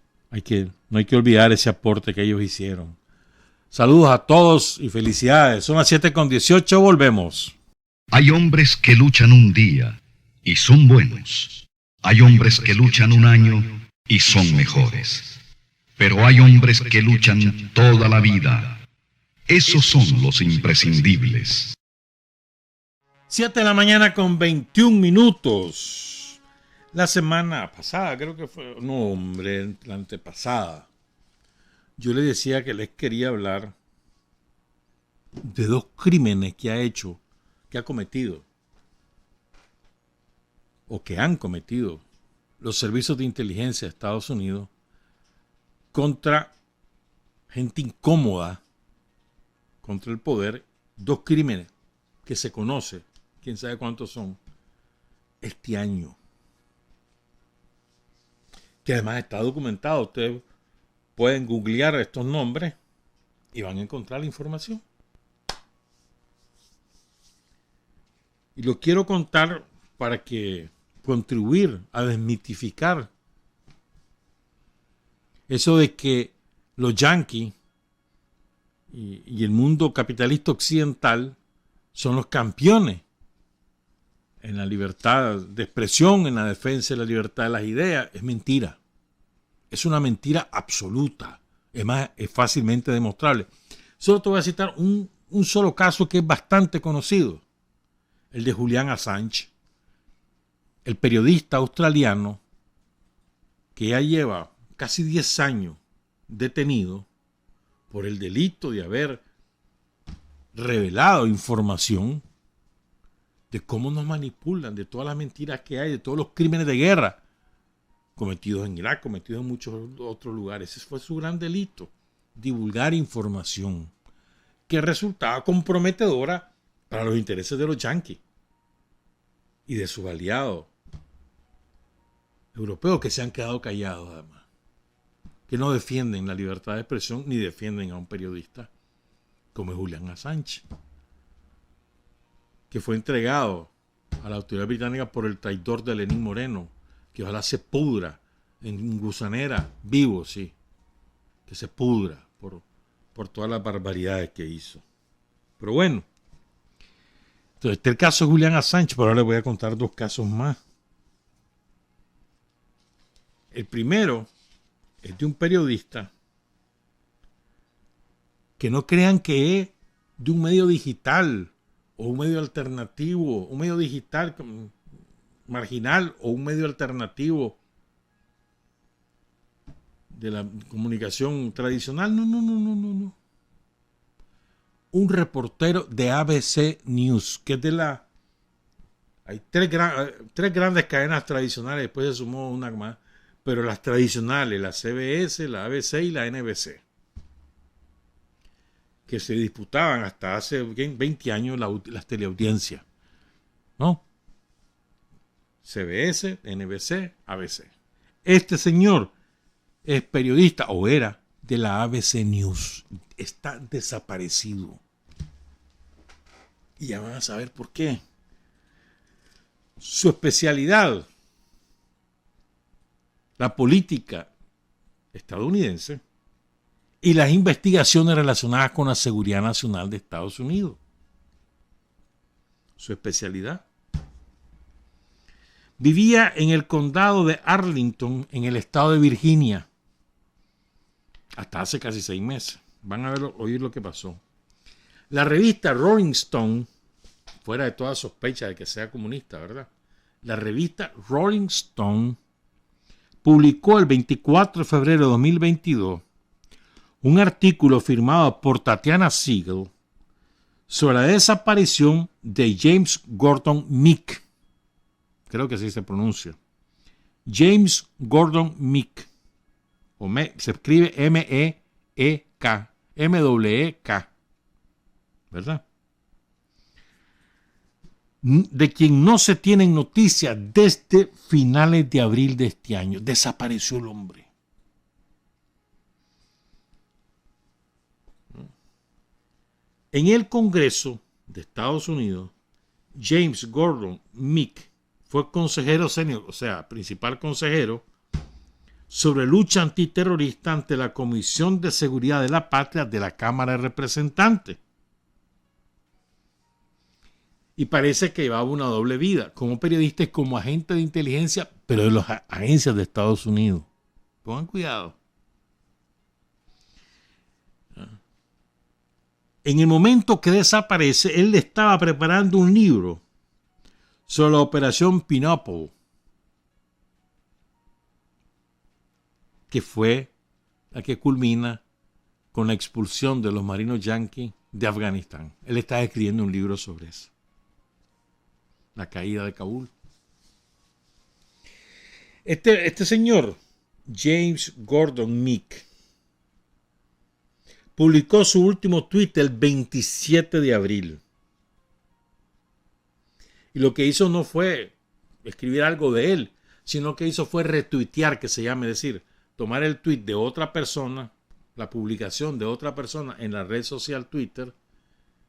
No hay que olvidar ese aporte que ellos hicieron. Saludos a todos y felicidades. Son las 7:18, volvemos. Hay hombres que luchan un día y son buenos. Hay hombres que luchan un año y son mejores. Pero hay hombres que luchan toda la vida. Esos son los imprescindibles. 7 de la mañana con 21 minutos. La semana pasada, creo que fue, no hombre, la antepasada, yo le decía que les quería hablar de dos crímenes que ha cometido, o que han cometido los servicios de inteligencia de Estados Unidos contra gente incómoda, contra el poder. Dos crímenes que se conoce, quién sabe cuántos son, este año, que además está documentado. Ustedes pueden googlear estos nombres y van a encontrar la información. Y lo quiero contar para contribuir a desmitificar eso de que los yanquis y el mundo capitalista occidental son los campeones en la libertad de expresión, en la defensa de la libertad de las ideas. Es mentira. Es una mentira absoluta. Es más, es fácilmente demostrable. Solo te voy a citar un solo caso que es bastante conocido. El de Julian Assange, el periodista australiano que ya lleva casi 10 años detenido por el delito de haber revelado información de cómo nos manipulan, de todas las mentiras que hay, de todos los crímenes de guerra cometidos en Irak, cometidos en muchos otros lugares. Ese fue su gran delito, divulgar información que resultaba comprometedora para los intereses de los yanquis y de sus aliados europeos, que se han quedado callados además, que no defienden la libertad de expresión ni defienden a un periodista como es Julian Assange, que fue entregado a la autoridad británica por el traidor de Lenín Moreno, que ojalá se pudra en gusanera, vivo, sí, que se pudra por todas las barbaridades que hizo. Pero bueno, entonces este es el caso de Julian Assange, pero ahora les voy a contar dos casos más. El primero es de un periodista que no crean que es de un medio digital o un medio alternativo, un medio digital marginal o un medio alternativo de la comunicación tradicional. No. Un reportero de ABC News, que es de la... Hay tres grandes cadenas tradicionales, después se sumó una más, pero las tradicionales, la CBS, la ABC y la NBC, que se disputaban hasta hace 20 años las teleaudiencias, ¿no? CBS, NBC, ABC. Este señor es periodista, o era, de la ABC News. Está desaparecido. Y ya van a saber por qué. Su especialidad, la política estadounidense y las investigaciones relacionadas con la seguridad nacional de Estados Unidos. Su especialidad. Vivía en el condado de Arlington, en el estado de Virginia, hasta hace casi 6 meses. Van a oír lo que pasó. La revista Rolling Stone, fuera de toda sospecha de que sea comunista, ¿verdad? La revista Rolling Stone publicó el 24 de febrero de 2022 un artículo firmado por Tatiana Siegel sobre la desaparición de James Gordon Meek. Creo que así se pronuncia. James Gordon Meek. Se escribe M-E-E-K. M-W-E-K. ¿Verdad? De quien no se tienen noticias desde finales de abril de este año. Desapareció el hombre. En el Congreso de Estados Unidos, James Gordon Meek fue consejero senior, o sea, principal consejero, sobre lucha antiterrorista ante la Comisión de Seguridad de la Patria de la Cámara de Representantes. Y parece que llevaba una doble vida, como periodista y como agente de inteligencia, pero de las agencias de Estados Unidos. Pongan cuidado. En el momento que desaparece, él estaba preparando un libro sobre la operación Pineapple, que fue la que culmina con la expulsión de los marinos yanquis de Afganistán. Él está escribiendo un libro sobre eso. La caída de Kabul. Este señor, James Gordon Meek, publicó su último tweet el 27 de abril. Y lo que hizo no fue escribir algo de él, sino que hizo fue retuitear, que se llama, es decir, tomar el tweet de otra persona, la publicación de otra persona en la red social Twitter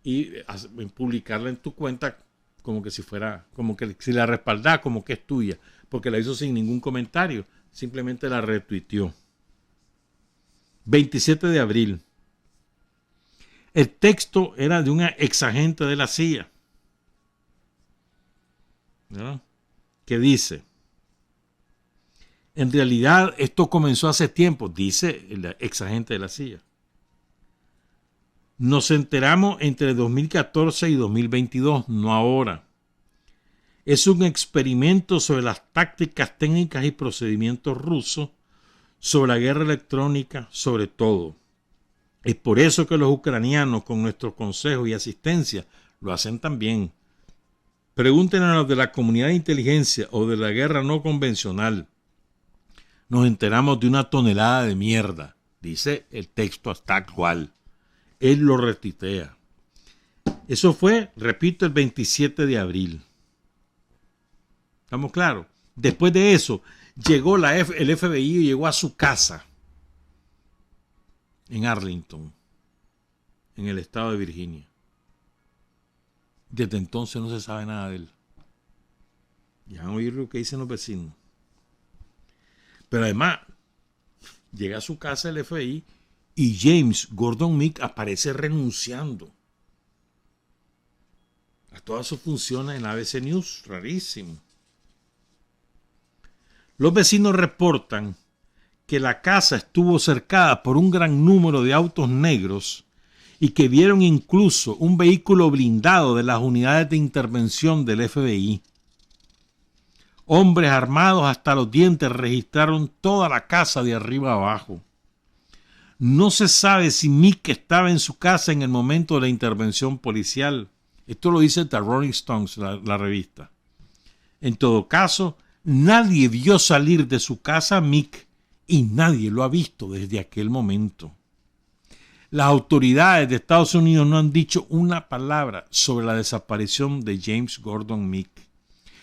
y publicarla en tu cuenta como que si fuera, como que si la respaldara, como que es tuya, porque la hizo sin ningún comentario, simplemente la retuiteó. 27 de abril. El texto era de un exagente de la CIA, ¿no?, que dice: en realidad esto comenzó hace tiempo, dice el exagente de la CIA. Nos enteramos entre 2014 y 2022, no ahora. Es un experimento sobre las tácticas técnicas y procedimientos rusos, sobre la guerra electrónica, sobre todo. Es por eso que los ucranianos, con nuestro consejo y asistencia, lo hacen también. Pregunten a los de la comunidad de inteligencia o de la guerra no convencional. Nos enteramos de una tonelada de mierda, dice el texto hasta actual. Él lo retuitea. Eso fue, repito, el 27 de abril. ¿Estamos claros? Después de eso, llegó el FBI y llegó a su casa en Arlington, en el estado de Virginia. Desde entonces no se sabe nada de él. Ya van a oír lo que dicen los vecinos. Pero además, llega a su casa el FBI y James Gordon Meek aparece renunciando a todas sus funciones en ABC News. Rarísimo. Los vecinos reportan que la casa estuvo cercada por un gran número de autos negros y que vieron incluso un vehículo blindado de las unidades de intervención del FBI. Hombres armados hasta los dientes registraron toda la casa de arriba abajo. No se sabe si Meek estaba en su casa en el momento de la intervención policial. Esto lo dice The Rolling Stones, la revista. En todo caso, nadie vio salir de su casa a Meek y nadie lo ha visto desde aquel momento. Las autoridades de Estados Unidos no han dicho una palabra sobre la desaparición de James Gordon Meek.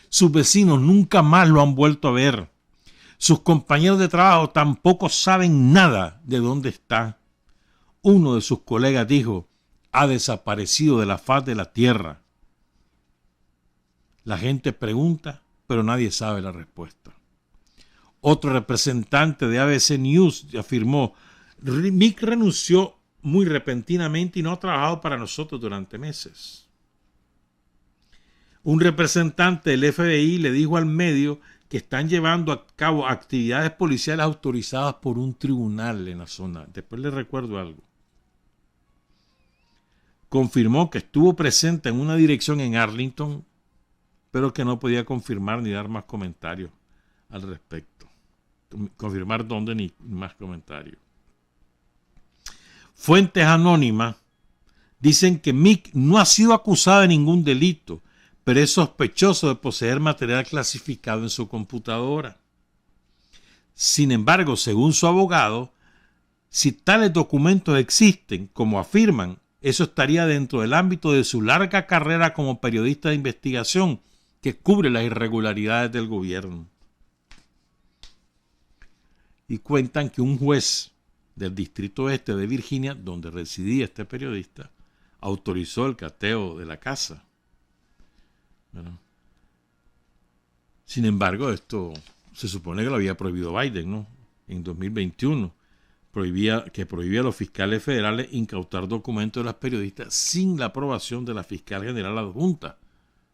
Sus vecinos nunca más lo han vuelto a ver. Sus compañeros de trabajo tampoco saben nada de dónde está. Uno de sus colegas dijo: ha desaparecido de la faz de la tierra. La gente pregunta, pero nadie sabe la respuesta. Otro representante de ABC News afirmó: Meek renunció muy repentinamente y no ha trabajado para nosotros durante meses. un representante del FBI le dijo al medio que están llevando a cabo actividades policiales autorizadas por un tribunal en la zona. Después le recuerdo algo. Confirmó que estuvo presente en una dirección en Arlington, pero que no podía confirmar ni dar más comentarios al respecto. Confirmar dónde ni más comentarios. Fuentes anónimas dicen que Mick no ha sido acusado de ningún delito, pero es sospechoso de poseer material clasificado en su computadora. Sin embargo, según su abogado, si tales documentos existen, como afirman, eso estaría dentro del ámbito de su larga carrera como periodista de investigación que cubre las irregularidades del gobierno. Y cuentan que un juez del Distrito Este de Virginia, donde residía este periodista, autorizó el cateo de la casa. Bueno. Sin embargo, esto se supone que lo había prohibido Biden, ¿no? En 2021. Prohibía a los fiscales federales incautar documentos de las periodistas sin la aprobación de la fiscal general adjunta,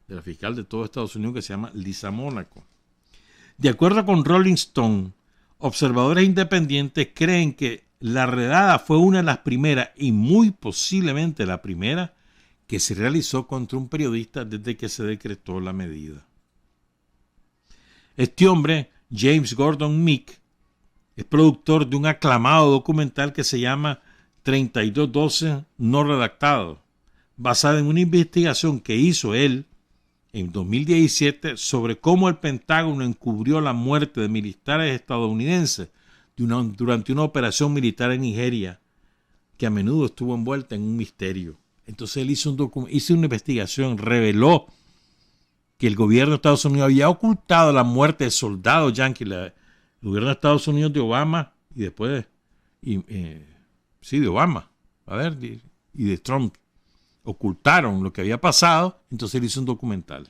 de la fiscal de todo Estados Unidos, que se llama Lisa Monaco. De acuerdo con Rolling Stone, observadores independientes creen que la redada fue una de las primeras, y muy posiblemente la primera, que se realizó contra un periodista desde que se decretó la medida. Este hombre, James Gordon Meek, es productor de un aclamado documental que se llama 3212 no redactado, basado en una investigación que hizo él en 2017 sobre cómo el Pentágono encubrió la muerte de militares estadounidenses durante una operación militar en Nigeria, que a menudo estuvo envuelta en un misterio. Entonces él hizo una investigación, reveló que el gobierno de Estados Unidos había ocultado la muerte de soldados yanquis. El gobierno de Estados Unidos de Obama y después de Obama, y de Trump, ocultaron lo que había pasado. Entonces él hizo un documental.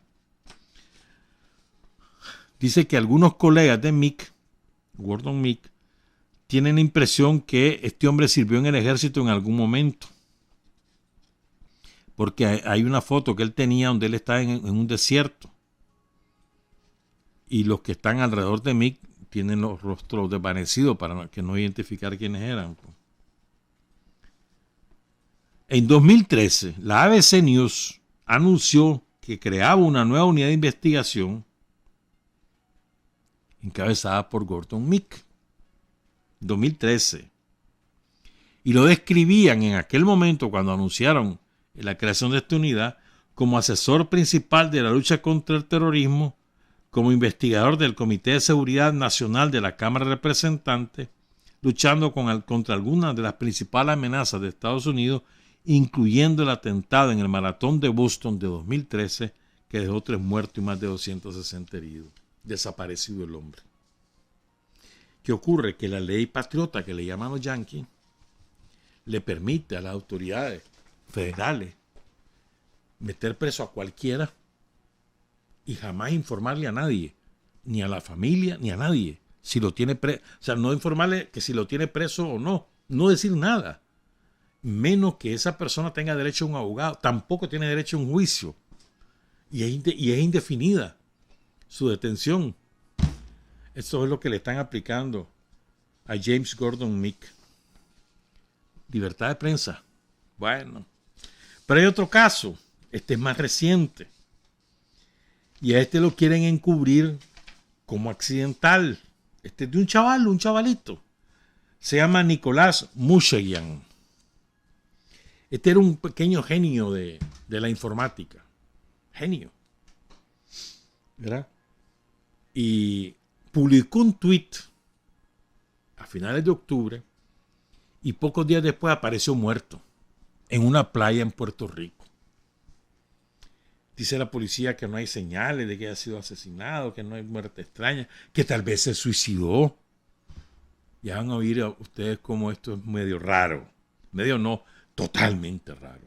Dice que algunos colegas de Gordon Meek, tienen la impresión que este hombre sirvió en el ejército en algún momento, porque hay una foto que él tenía donde él está en un desierto, y los que están alrededor de Mick tienen los rostros desvanecidos para que no identificar quiénes eran. En 2013, la ABC News anunció que creaba una nueva unidad de investigación encabezada por Gordon Meek. 2013. Y lo describían en aquel momento, cuando anunciaron la creación de esta unidad, como asesor principal de la lucha contra el terrorismo, como investigador del Comité de Seguridad Nacional de la Cámara de Representantes, luchando contra algunas de las principales amenazas de Estados Unidos, incluyendo el atentado en el Maratón de Boston de 2013, que dejó 3 muertos y más de 260 heridos. Desaparecido el hombre. ¿Qué ocurre? Que la ley patriota, que le llaman los yanquis, le permite a las autoridades federales meter preso a cualquiera y jamás informarle a nadie, ni a la familia, ni a nadie, si lo tiene preso. O sea, no informarle que si lo tiene preso o no, no decir nada, menos que esa persona tenga derecho a un abogado, tampoco tiene derecho a un juicio, y es indefinida su detención. Eso es lo que le están aplicando a James Gordon Meek. Libertad de prensa. Bueno. Pero hay otro caso. Este es más reciente. Y a este lo quieren encubrir como accidental. Este es de un chavalito. Se llama Nicolás Mushegian. Este era un pequeño genio de la informática. Genio. ¿Verdad? Y publicó un tweet a finales de octubre y pocos días después apareció muerto en una playa en Puerto Rico. Dice la policía que no hay señales de que haya sido asesinado, que no hay muerte extraña, que tal vez se suicidó. Ya van a oír a ustedes cómo esto es medio raro. Medio no, totalmente raro.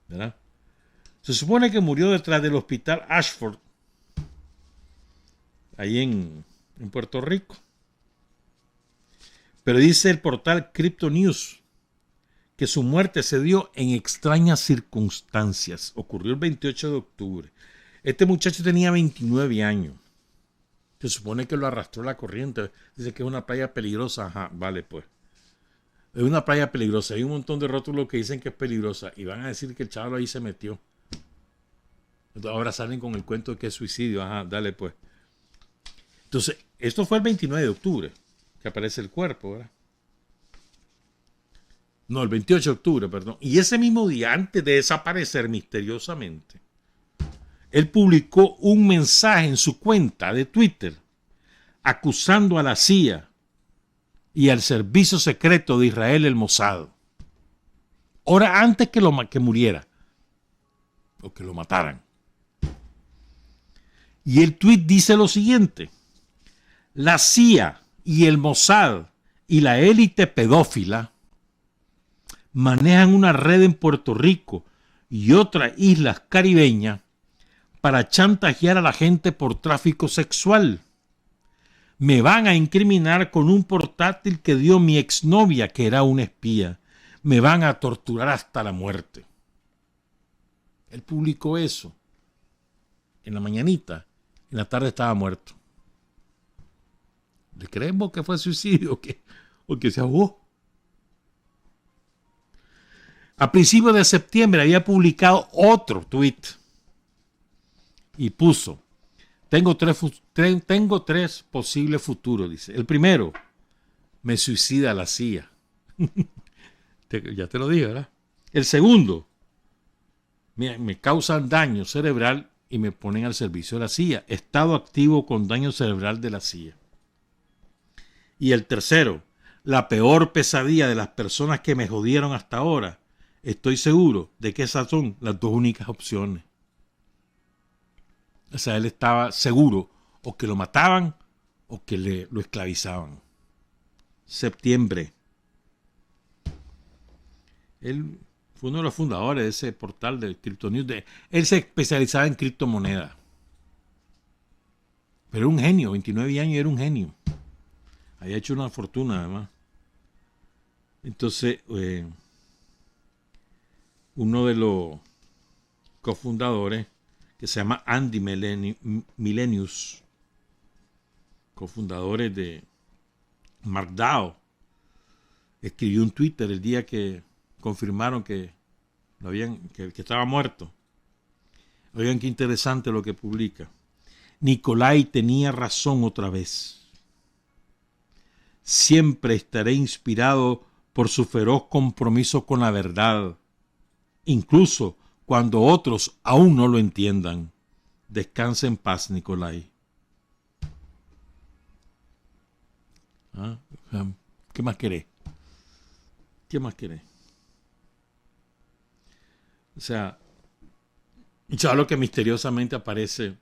¿Verdad? Se supone que murió detrás del hospital Ashford, ahí en Puerto Rico. Pero dice el portal Crypto News que su muerte se dio en extrañas circunstancias. Ocurrió el 28 de octubre. Este muchacho tenía 29 años. Se supone que lo arrastró la corriente. Dice que es una playa peligrosa. Ajá, vale pues. Es una playa peligrosa. Hay un montón de rótulos que dicen que es peligrosa. Y van a decir que el chaval ahí se metió. Entonces, ahora salen con el cuento de que es suicidio. Ajá, dale pues. Entonces, esto fue el 29 de octubre. Que aparece el cuerpo, ¿verdad? No, el 28 de octubre, perdón. Y ese mismo día, antes de desaparecer misteriosamente, él publicó un mensaje en su cuenta de Twitter acusando a la CIA y al Servicio Secreto de Israel, el Mossad, horas antes que muriera o que lo mataran. Y el tweet dice lo siguiente: la CIA y el Mossad y la élite pedófila manejan una red en Puerto Rico y otras islas caribeñas para chantajear a la gente por tráfico sexual. Me van a incriminar con un portátil que dio mi exnovia, que era una espía. Me van a torturar hasta la muerte. Él publicó eso en la mañanita. En la tarde estaba muerto. ¿Le creemos que fue suicidio o que se ahogó? A principios de septiembre había publicado otro tweet y puso: tengo tres posibles futuros, dice. El primero, me suicida la CIA. Ya te lo dije, ¿verdad? El segundo, me causan daño cerebral y me ponen al servicio de la CIA. Estado activo con daño cerebral de la CIA. Y el tercero, la peor pesadilla de las personas que me jodieron hasta ahora. Estoy seguro de que esas son las dos únicas opciones. O sea, él estaba seguro o que lo mataban o que lo esclavizaban. Septiembre. Él fue uno de los fundadores de ese portal de Crypto News. Él se especializaba en criptomonedas. Pero era un genio, 29 años, era un genio. Había hecho una fortuna además. Entonces, uno de los cofundadores, que se llama Andy Milenius, cofundadores de MarkDAO, escribió un Twitter el día que confirmaron que estaba muerto. Oigan qué interesante lo que publica. Nicolai tenía razón otra vez. Siempre estaré inspirado por su feroz compromiso con la verdad, incluso cuando otros aún no lo entiendan. Descansa en paz, Nicolai. ¿Qué más querés? ¿Qué más querés? O sea, un chaval que misteriosamente aparece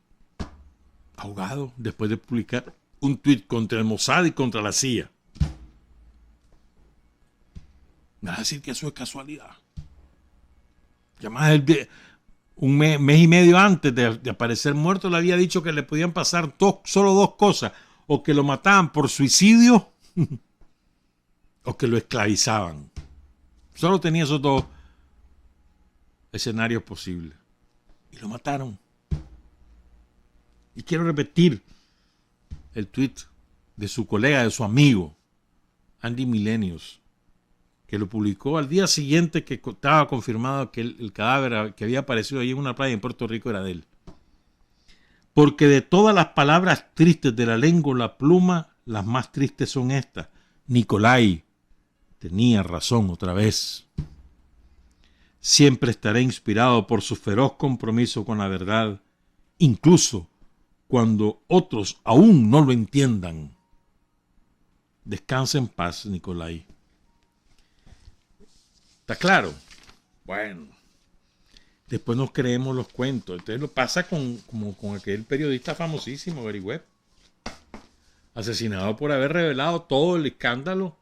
ahogado después de publicar un tuit contra el Mossad y contra la CIA. Me vas a decir que eso es casualidad. Ya más un mes y medio antes de aparecer muerto le había dicho que le podían pasar solo dos cosas: o que lo mataban por suicidio o que lo esclavizaban. Solo tenía esos dos escenarios posibles. Y lo mataron. Y quiero repetir el tweet de su colega, de su amigo, Andy Milenius, que lo publicó al día siguiente que estaba confirmado que el cadáver que había aparecido ahí en una playa en Puerto Rico era de él. Porque de todas las palabras tristes de la lengua, la pluma, las más tristes son estas. Nicolai tenía razón otra vez. Siempre estaré inspirado por su feroz compromiso con la verdad, incluso cuando otros aún no lo entiendan. Descansa en paz, Nicolai. ¿Está claro? Bueno. Después nos creemos los cuentos. Entonces lo pasa con aquel periodista famosísimo, Gary Webb, asesinado por haber revelado todo el escándalo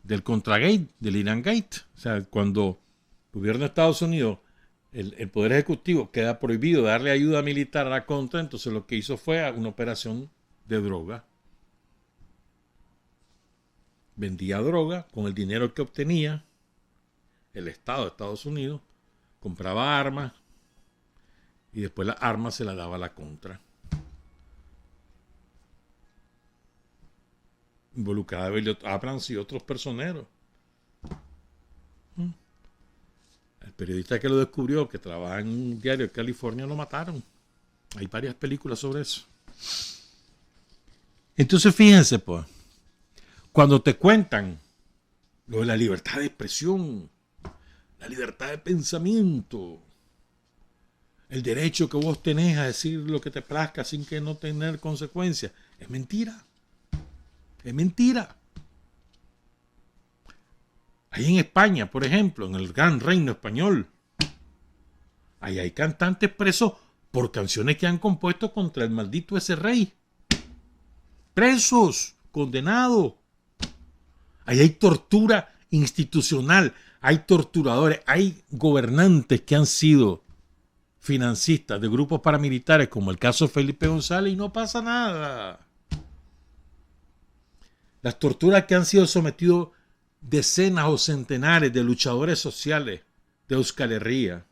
del Contragate, del Irán Gate. O sea, cuando el gobierno de Estados Unidos, el Poder Ejecutivo, queda prohibido darle ayuda militar a la Contra, entonces lo que hizo fue una operación de droga. vendía droga con el dinero que obtenía. El Estado de Estados Unidos compraba armas y después las armas se las daba a la contra. Involucrada Abrams y otros personeros. El periodista que lo descubrió, que trabaja en un diario de California, lo mataron. Hay varias películas sobre eso. Entonces fíjense, pues, cuando te cuentan lo de la libertad de expresión, la libertad de pensamiento, el derecho que vos tenés a decir lo que te plazca sin que no tener consecuencias, es mentira. Es mentira. Ahí en España, por ejemplo, en el Gran Reino Español, ahí hay cantantes presos por canciones que han compuesto contra el maldito ese rey. Presos, condenados. Ahí hay tortura institucional, hay torturadores, hay gobernantes que han sido financistas de grupos paramilitares, como el caso de Felipe González, y no pasa nada. Las torturas que han sido sometidos decenas o centenares de luchadores sociales de Euskal Herria.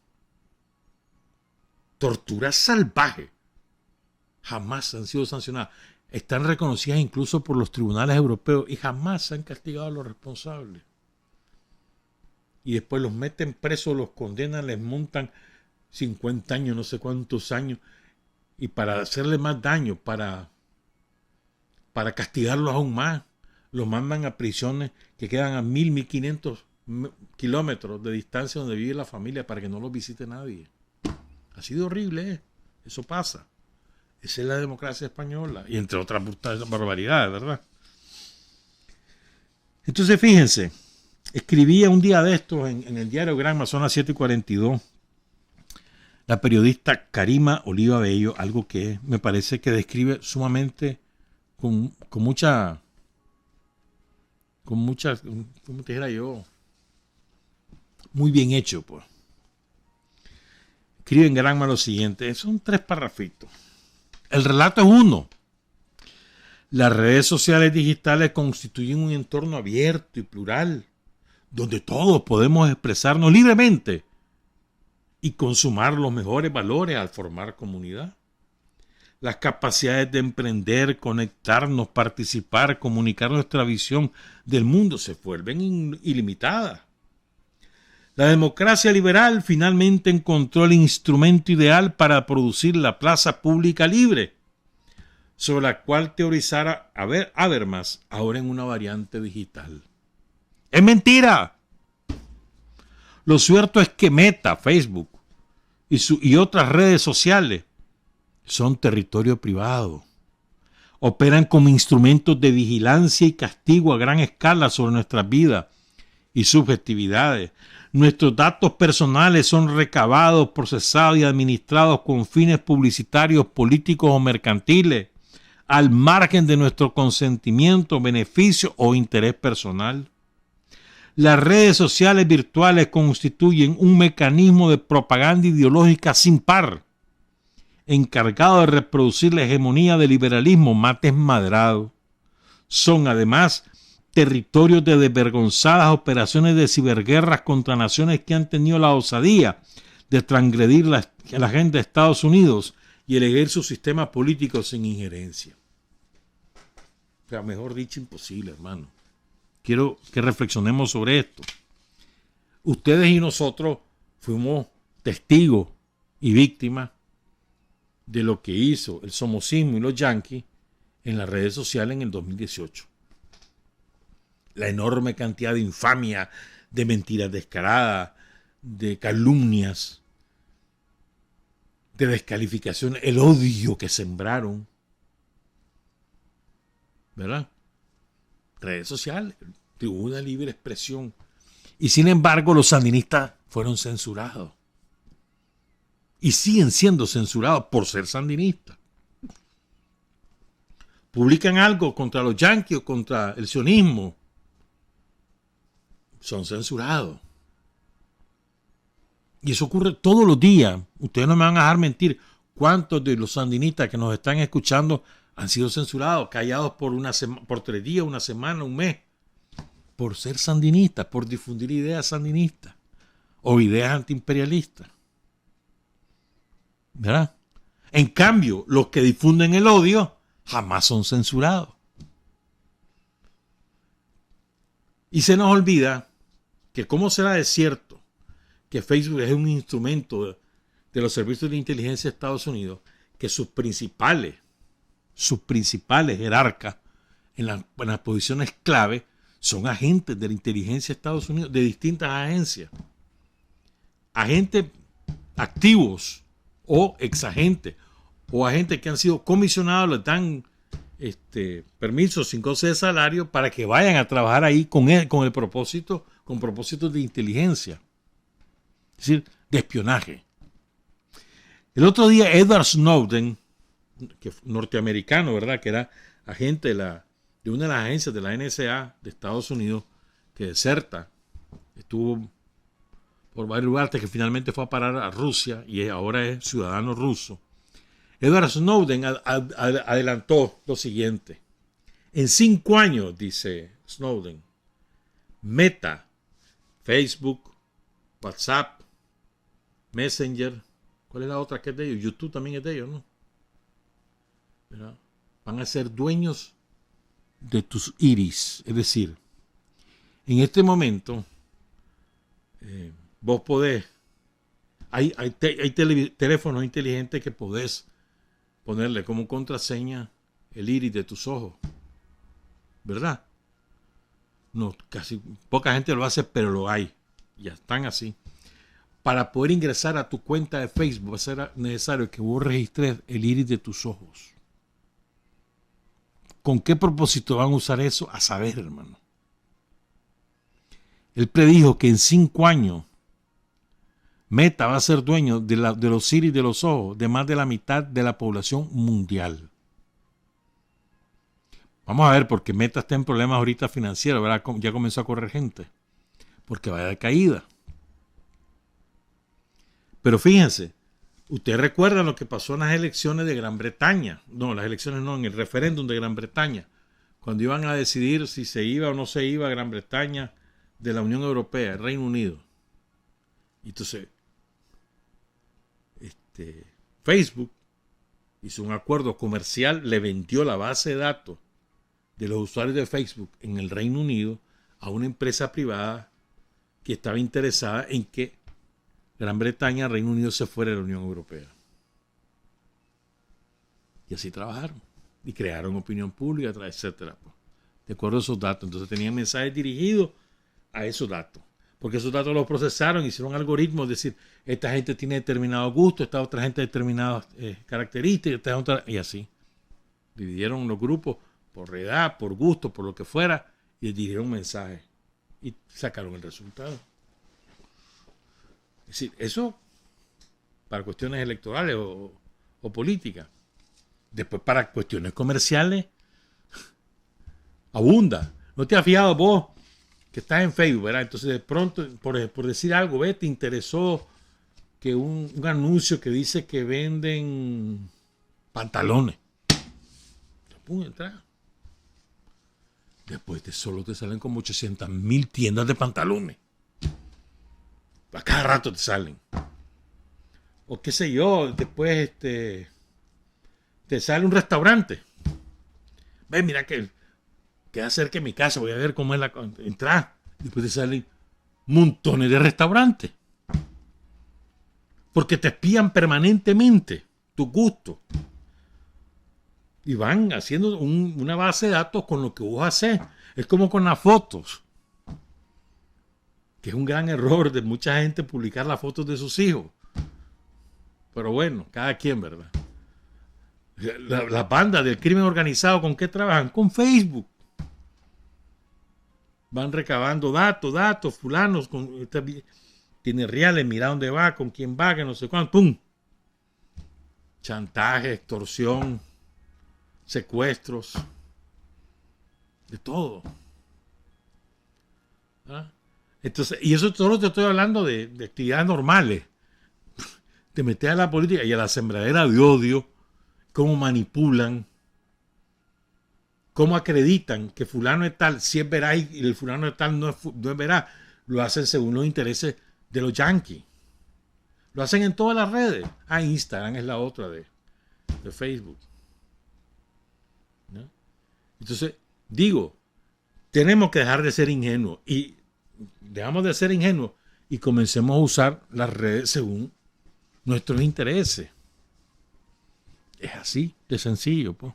Torturas salvajes. Jamás han sido sancionadas. Están reconocidas incluso por los tribunales europeos y jamás se han castigado a los responsables. Y después los meten presos, los condenan, les montan 50 años, no sé cuántos años, y para hacerle más daño, para castigarlos aún más, los mandan a prisiones que quedan a 1.500 kilómetros de distancia donde vive la familia para que no los visite nadie. Ha sido horrible, ¿eh? Eso pasa. Esa es la democracia española, y entre otras barbaridades, ¿verdad? Entonces, fíjense, escribía un día de estos en el diario Granma, son las 7:42, la periodista Karima Oliva Bello, algo que me parece que describe sumamente con mucha, ¿cómo te dijera yo? Muy bien hecho, pues. Escribe en Granma lo siguiente, son 3 parrafitos. El relato es uno. Las redes sociales digitales constituyen un entorno abierto y plural, donde todos podemos expresarnos libremente y consumar los mejores valores al formar comunidad. Las capacidades de emprender, conectarnos, participar, comunicar nuestra visión del mundo se vuelven ilimitadas. La democracia liberal finalmente encontró el instrumento ideal para producir la plaza pública libre, sobre la cual teorizara Habermas, ahora en una variante digital. ¡Es mentira! Lo cierto es que Meta, Facebook y otras redes sociales son territorio privado. Operan como instrumentos de vigilancia y castigo a gran escala sobre nuestras vidas y subjetividades. Nuestros datos personales son recabados, procesados y administrados con fines publicitarios, políticos o mercantiles, al margen de nuestro consentimiento, beneficio o interés personal. Las redes sociales virtuales constituyen un mecanismo de propaganda ideológica sin par, encargado de reproducir la hegemonía del liberalismo más desmadrado. Son además territorios de desvergonzadas operaciones de ciberguerras contra naciones que han tenido la osadía de transgredir la agenda de Estados Unidos y elegir su sistema político sin injerencia. O sea, mejor dicho, imposible, hermano. Quiero que reflexionemos sobre esto. Ustedes y nosotros fuimos testigos y víctimas de lo que hizo el somocismo y los yanquis en las redes sociales en el 2018. La enorme cantidad de infamia, de mentiras descaradas, de calumnias, de descalificación, el odio que sembraron, ¿verdad? Redes sociales, tribuna de libre expresión. Y sin embargo, los sandinistas fueron censurados. Y siguen siendo censurados por ser sandinistas. Publican algo contra los yanquis o contra el sionismo, son censurados. Y eso ocurre todos los días. Ustedes no me van a dejar mentir. ¿Cuántos de los sandinistas que nos están escuchando han sido censurados, callados por 3 días, una semana, un mes? por ser sandinistas, por difundir ideas sandinistas o ideas antiimperialistas. ¿Verdad? En cambio, los que difunden el odio jamás son censurados. Y se nos olvida que cómo será de cierto que Facebook es un instrumento de los servicios de inteligencia de Estados Unidos, que sus principales jerarcas en las posiciones clave son agentes de la inteligencia de Estados Unidos, de distintas agencias. Agentes activos o exagentes, o agentes que han sido comisionados, les dan permisos sin goce de salario para que vayan a trabajar ahí con propósitos de inteligencia, es decir, de espionaje. El otro día Edward Snowden, que norteamericano, ¿verdad?, que era agente de una de las agencias de la NSA de Estados Unidos, que deserta, estuvo por varios lugares hasta que finalmente fue a parar a Rusia y ahora es ciudadano ruso. Edward Snowden adelantó lo siguiente: en 5 años, dice Snowden, Meta, Facebook, WhatsApp, Messenger, ¿cuál es la otra que es de ellos? YouTube también es de ellos, ¿no? ¿Verdad? Van a ser dueños de tus iris. Es decir, en este momento vos podés, hay teléfonos inteligentes que podés ponerle como contraseña el iris de tus ojos, ¿verdad? No, casi poca gente lo hace, pero lo hay. Ya están así. Para poder ingresar a tu cuenta de Facebook va a ser necesario que vos registres el iris de tus ojos. ¿Con qué propósito van a usar eso? A saber, hermano. Él predijo que en 5 años Meta va a ser dueño de los iris de los ojos de más de la mitad de la población mundial. Vamos a ver, porque Meta está en problemas ahorita financieros, ¿verdad? Ya comenzó a correr gente, porque va de caída. Pero fíjense, ustedes recuerdan lo que pasó en las elecciones de Gran Bretaña. No, las elecciones no, en el referéndum de Gran Bretaña, cuando iban a decidir si se iba o no se iba Gran Bretaña de la Unión Europea, el Reino Unido. Y entonces, Facebook hizo un acuerdo comercial, le vendió la base de datos de los usuarios de Facebook en el Reino Unido a una empresa privada que estaba interesada en que Gran Bretaña, Reino Unido se fuera de la Unión Europea. Y así trabajaron. Y crearon opinión pública, etcétera. De acuerdo a esos datos. Entonces tenían mensajes dirigidos a esos datos. Porque esos datos los procesaron, hicieron algoritmos, es decir, esta gente tiene determinado gusto, esta otra gente determinadas características, esta otra, y así. Dividieron los grupos por edad, por gusto, por lo que fuera, y dirigieron mensajes. Y sacaron el resultado. Es decir, eso para cuestiones electorales o políticas. Después para cuestiones comerciales abunda. ¿No te has fijado vos que estás en Facebook, ¿verdad? Entonces de pronto, por decir algo, ¿ves? Te interesó que un anuncio que dice que venden pantalones. Pum, entra. Después solo te salen como 800,000 tiendas de pantalones. A cada rato te salen. O qué sé yo, después te sale un restaurante. Ve, mira que queda cerca de mi casa, voy a ver cómo es la... Entra. Después te salen montones de restaurantes. Porque te espían permanentemente tu gusto. Y van haciendo una base de datos con lo que vos haces. Es como con las fotos. Que es un gran error de mucha gente publicar las fotos de sus hijos. Pero bueno, cada quien, ¿verdad? Las bandas del crimen organizado, ¿con qué trabajan? Con Facebook. Van recabando datos, fulanos, tiene reales, mira dónde va, con quién va, que no sé cuánto, ¡pum! Chantaje, extorsión, secuestros, de todo. ¿Ah? Entonces, y eso solo te estoy hablando de actividades normales. Te metes a la política y a la sembradera de odio, cómo manipulan. ¿Cómo acreditan que fulano de tal si es veraz y el fulano de tal no es veraz? Lo hacen según los intereses de los yanquis. Lo hacen en todas las redes. Instagram es la otra de Facebook. ¿No? Entonces, digo, tenemos que dejar de ser ingenuos. Y dejamos de ser ingenuos y comencemos a usar las redes según nuestros intereses. Es así de sencillo, pues.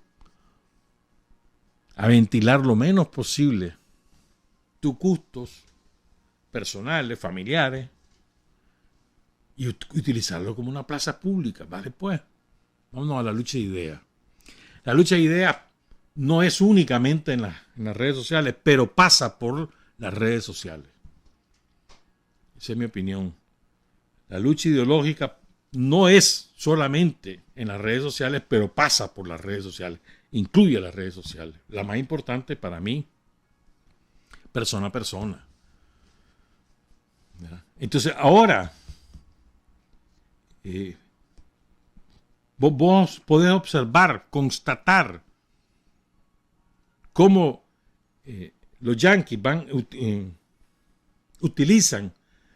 A ventilar lo menos posible tus gustos personales, familiares, y utilizarlo como una plaza pública, ¿vale? Pues, vámonos a la lucha de ideas. La lucha de ideas no es únicamente en las redes sociales, pero pasa por las redes sociales. Esa es mi opinión. La lucha ideológica no es solamente en las redes sociales, pero pasa por las redes sociales. Incluye las redes sociales. La más importante para mí, persona a persona. ¿Ya? Entonces, ahora, vos podés observar, constatar cómo los yanquis utilizan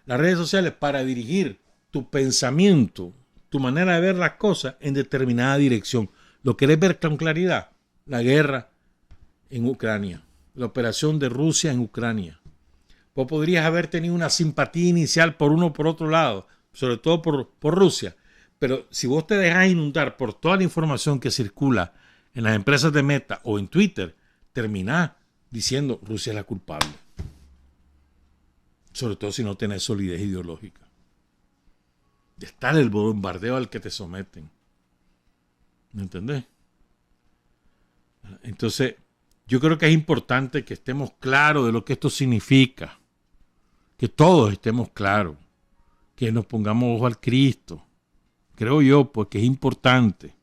las redes sociales para dirigir tu pensamiento, tu manera de ver las cosas en determinada dirección. ¿Lo querés ver con claridad? La guerra en Ucrania, la operación de Rusia en Ucrania. Vos podrías haber tenido una simpatía inicial por uno o por otro lado, sobre todo por Rusia, pero si vos te dejas inundar por toda la información que circula en las empresas de Meta o en Twitter, terminás diciendo Rusia es la culpable. Sobre todo si no tenés solidez ideológica. De estar el bombardeo al que te someten. ¿Me entendés? Entonces, yo creo que es importante que estemos claros de lo que esto significa. Que todos estemos claros. Que nos pongamos ojo al Cristo. Creo yo, porque es importante.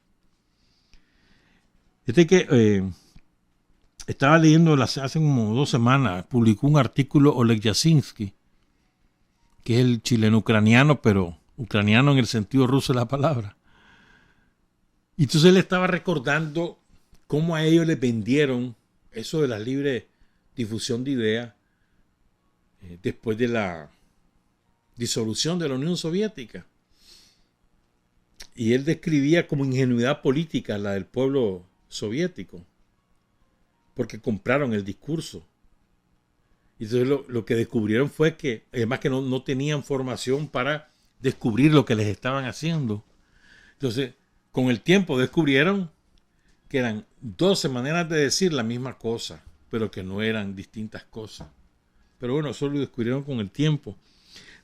Estaba leyendo hace como 2 semanas, publicó un artículo Oleg Yasinski, que es el chileno-ucraniano, pero ucraniano en el sentido ruso de la palabra. Y entonces él estaba recordando cómo a ellos les vendieron eso de la libre difusión de ideas después de la disolución de la Unión Soviética. Y él describía como ingenuidad política la del pueblo soviético, porque compraron el discurso. Y entonces lo que descubrieron fue que, además que no tenían formación para descubrir lo que les estaban haciendo. Entonces, con el tiempo descubrieron que eran 12 maneras de decir la misma cosa, pero que no eran distintas cosas. Pero bueno, eso lo descubrieron con el tiempo.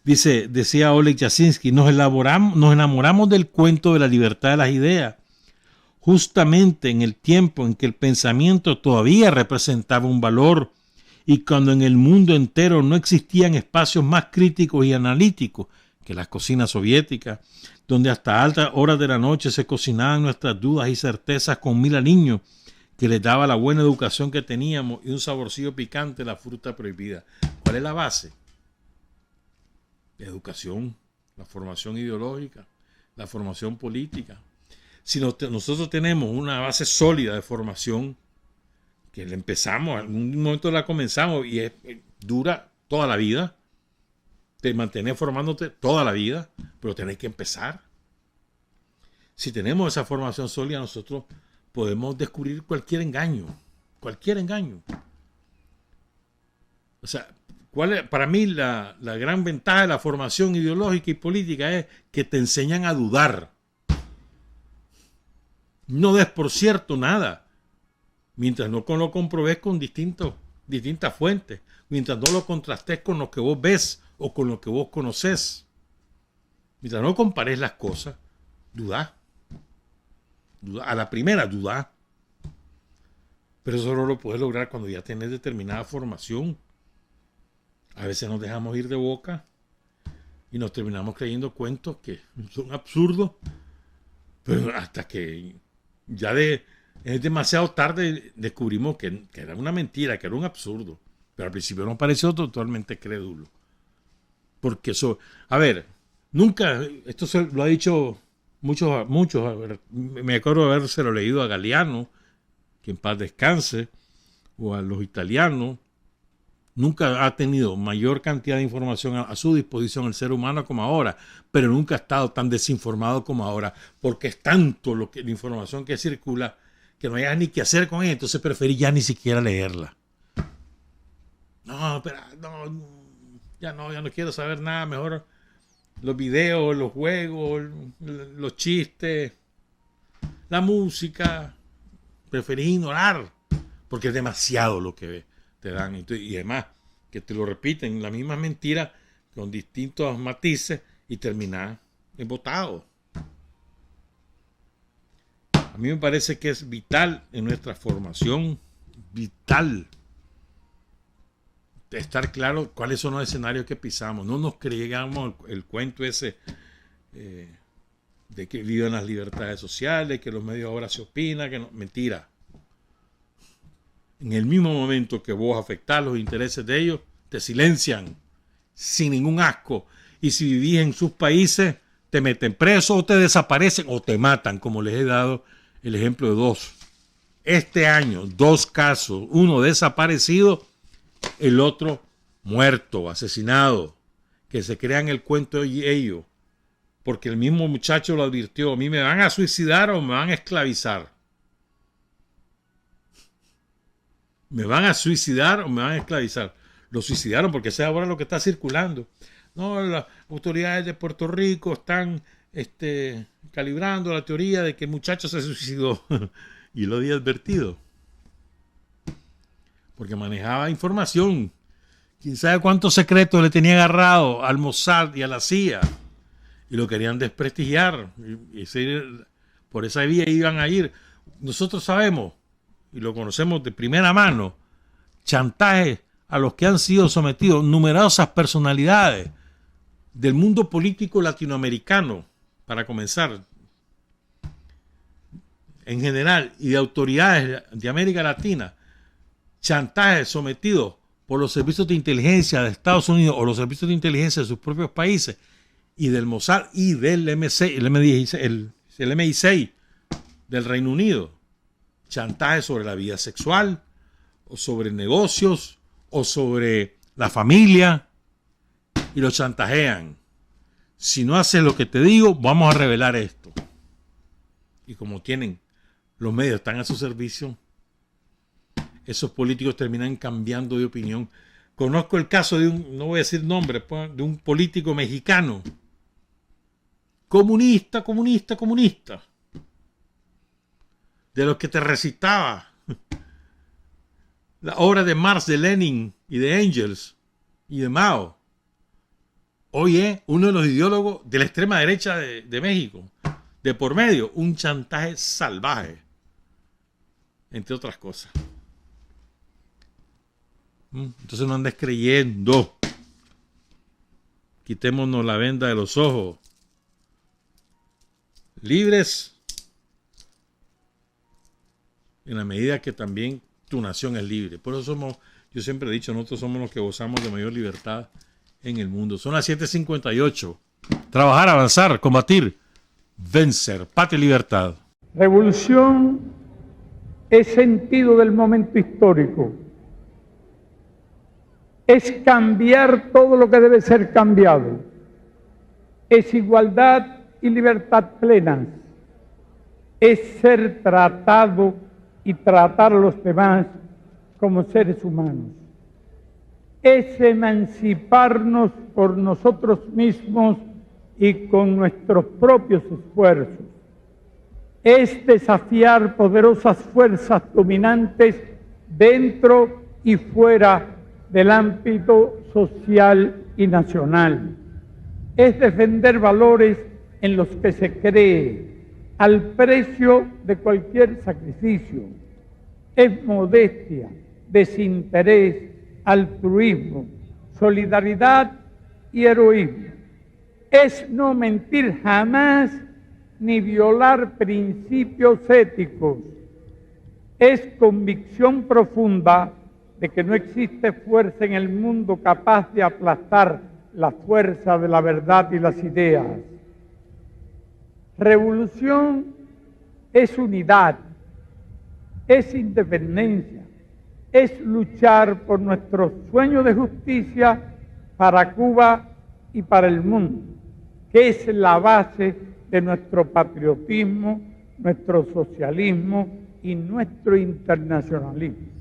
Decía Oleg Yasinski, nos enamoramos del cuento de la libertad de las ideas, justamente en el tiempo en que el pensamiento todavía representaba un valor y cuando en el mundo entero no existían espacios más críticos y analíticos que las cocinas soviéticas, donde hasta altas horas de la noche se cocinaban nuestras dudas y certezas con 1000 aliños que les daba la buena educación que teníamos y un saborcillo picante la fruta prohibida. ¿Cuál es la base? La educación, la formación ideológica, la formación política. Si nosotros tenemos una base sólida de formación, que la empezamos, en un momento la comenzamos y dura toda la vida, te mantenés formándote toda la vida, pero tenés que empezar. Si tenemos esa formación sólida, nosotros podemos descubrir cualquier engaño. Cualquier engaño. O sea, para mí la gran ventaja de la formación ideológica y política es que te enseñan a dudar. No des por cierto nada, mientras no lo comprobes con distintas fuentes, mientras no lo contrastes con lo que vos ves o con lo que vos conocés. Mientras no compares las cosas, dudá. A la primera, dudá. Pero eso no lo puedes lograr cuando ya tenés determinada formación. A veces nos dejamos ir de boca y nos terminamos creyendo cuentos que son absurdos, pero hasta que ya es demasiado tarde descubrimos que era una mentira, que era un absurdo. Pero al principio nos pareció totalmente crédulo. Porque eso, a ver, nunca, esto lo ha dicho muchos, me acuerdo de habérselo leído a Galeano, que en paz descanse, o a los italianos, nunca ha tenido mayor cantidad de información a su disposición el ser humano como ahora, pero nunca ha estado tan desinformado como ahora, porque es tanto la información que circula que no hay ni qué hacer con ella, entonces preferí ya ni siquiera leerla. No, pero ya no quiero saber nada, mejor los videos, los juegos, los chistes, la música, preferí ignorar, porque es demasiado lo que te dan, y además que te lo repiten, la misma mentira con distintos matices y terminar embotado. A mí me parece que es vital en nuestra formación, vital, estar claro cuáles son los escenarios que pisamos. No nos creamos el cuento ese de que vivan las libertades sociales, que los medios ahora se opinan, que no, mentira. En el mismo momento que vos afectás los intereses de ellos, te silencian sin ningún asco. Y si vivís en sus países, te meten preso o te desaparecen o te matan, como les he dado el ejemplo de dos. Este año, 2 casos, uno desaparecido, el otro muerto, asesinado, que se crean el cuento de ellos, porque el mismo muchacho lo advirtió: a mí me van a suicidar o me van a esclavizar. ¿Me van a suicidar o me van a esclavizar? Lo suicidaron porque ese es ahora lo que está circulando. No, las autoridades de Puerto Rico están calibrando la teoría de que el muchacho se suicidó. Y lo había advertido. Porque manejaba información. Quién sabe cuántos secretos le tenía agarrado al Mossad y a la CIA. Y lo querían desprestigiar. Por esa vía iban a ir. Nosotros sabemos, y lo conocemos de primera mano, chantajes a los que han sido sometidos numerosas personalidades del mundo político latinoamericano, para comenzar, en general, y de autoridades de América Latina, chantajes sometidos por los servicios de inteligencia de Estados Unidos o los servicios de inteligencia de sus propios países, y del Mossad y del el MI6 del Reino Unido. Chantajes sobre la vida sexual, o sobre negocios, o sobre la familia, y los chantajean. Si no haces lo que te digo, vamos a revelar esto. Y como tienen los medios, están a su servicio, esos políticos terminan cambiando de opinión. Conozco el caso de no voy a decir nombre, de un político mexicano, comunista, de los que te recitaba la obra de Marx, de Lenin y de Engels y de Mao. Hoy es uno de los ideólogos de la extrema derecha de México. De por medio, un chantaje salvaje, entre otras cosas. Entonces no andes creyendo. Quitémonos la venda de los ojos. Libres en la medida que también tu nación es libre. Por eso yo siempre he dicho, nosotros somos los que gozamos de mayor libertad en el mundo. Son las 7:58. Trabajar, avanzar, combatir, vencer. Patria y libertad. Revolución es sentido del momento histórico. Es cambiar todo lo que debe ser cambiado. Es igualdad y libertad plenas. Es ser tratado y tratar a los demás como seres humanos. Es emanciparnos por nosotros mismos y con nuestros propios esfuerzos. Es desafiar poderosas fuerzas dominantes dentro y fuera del ámbito social y nacional. Es defender valores en los que se cree, al precio de cualquier sacrificio. Es modestia, desinterés, altruismo, solidaridad y heroísmo. Es no mentir jamás ni violar principios éticos. Es convicción profunda de que no existe fuerza en el mundo capaz de aplastar la fuerza de la verdad y las ideas. Revolución es unidad, es independencia, es luchar por nuestros sueños de justicia para Cuba y para el mundo, que es la base de nuestro patriotismo, nuestro socialismo y nuestro internacionalismo.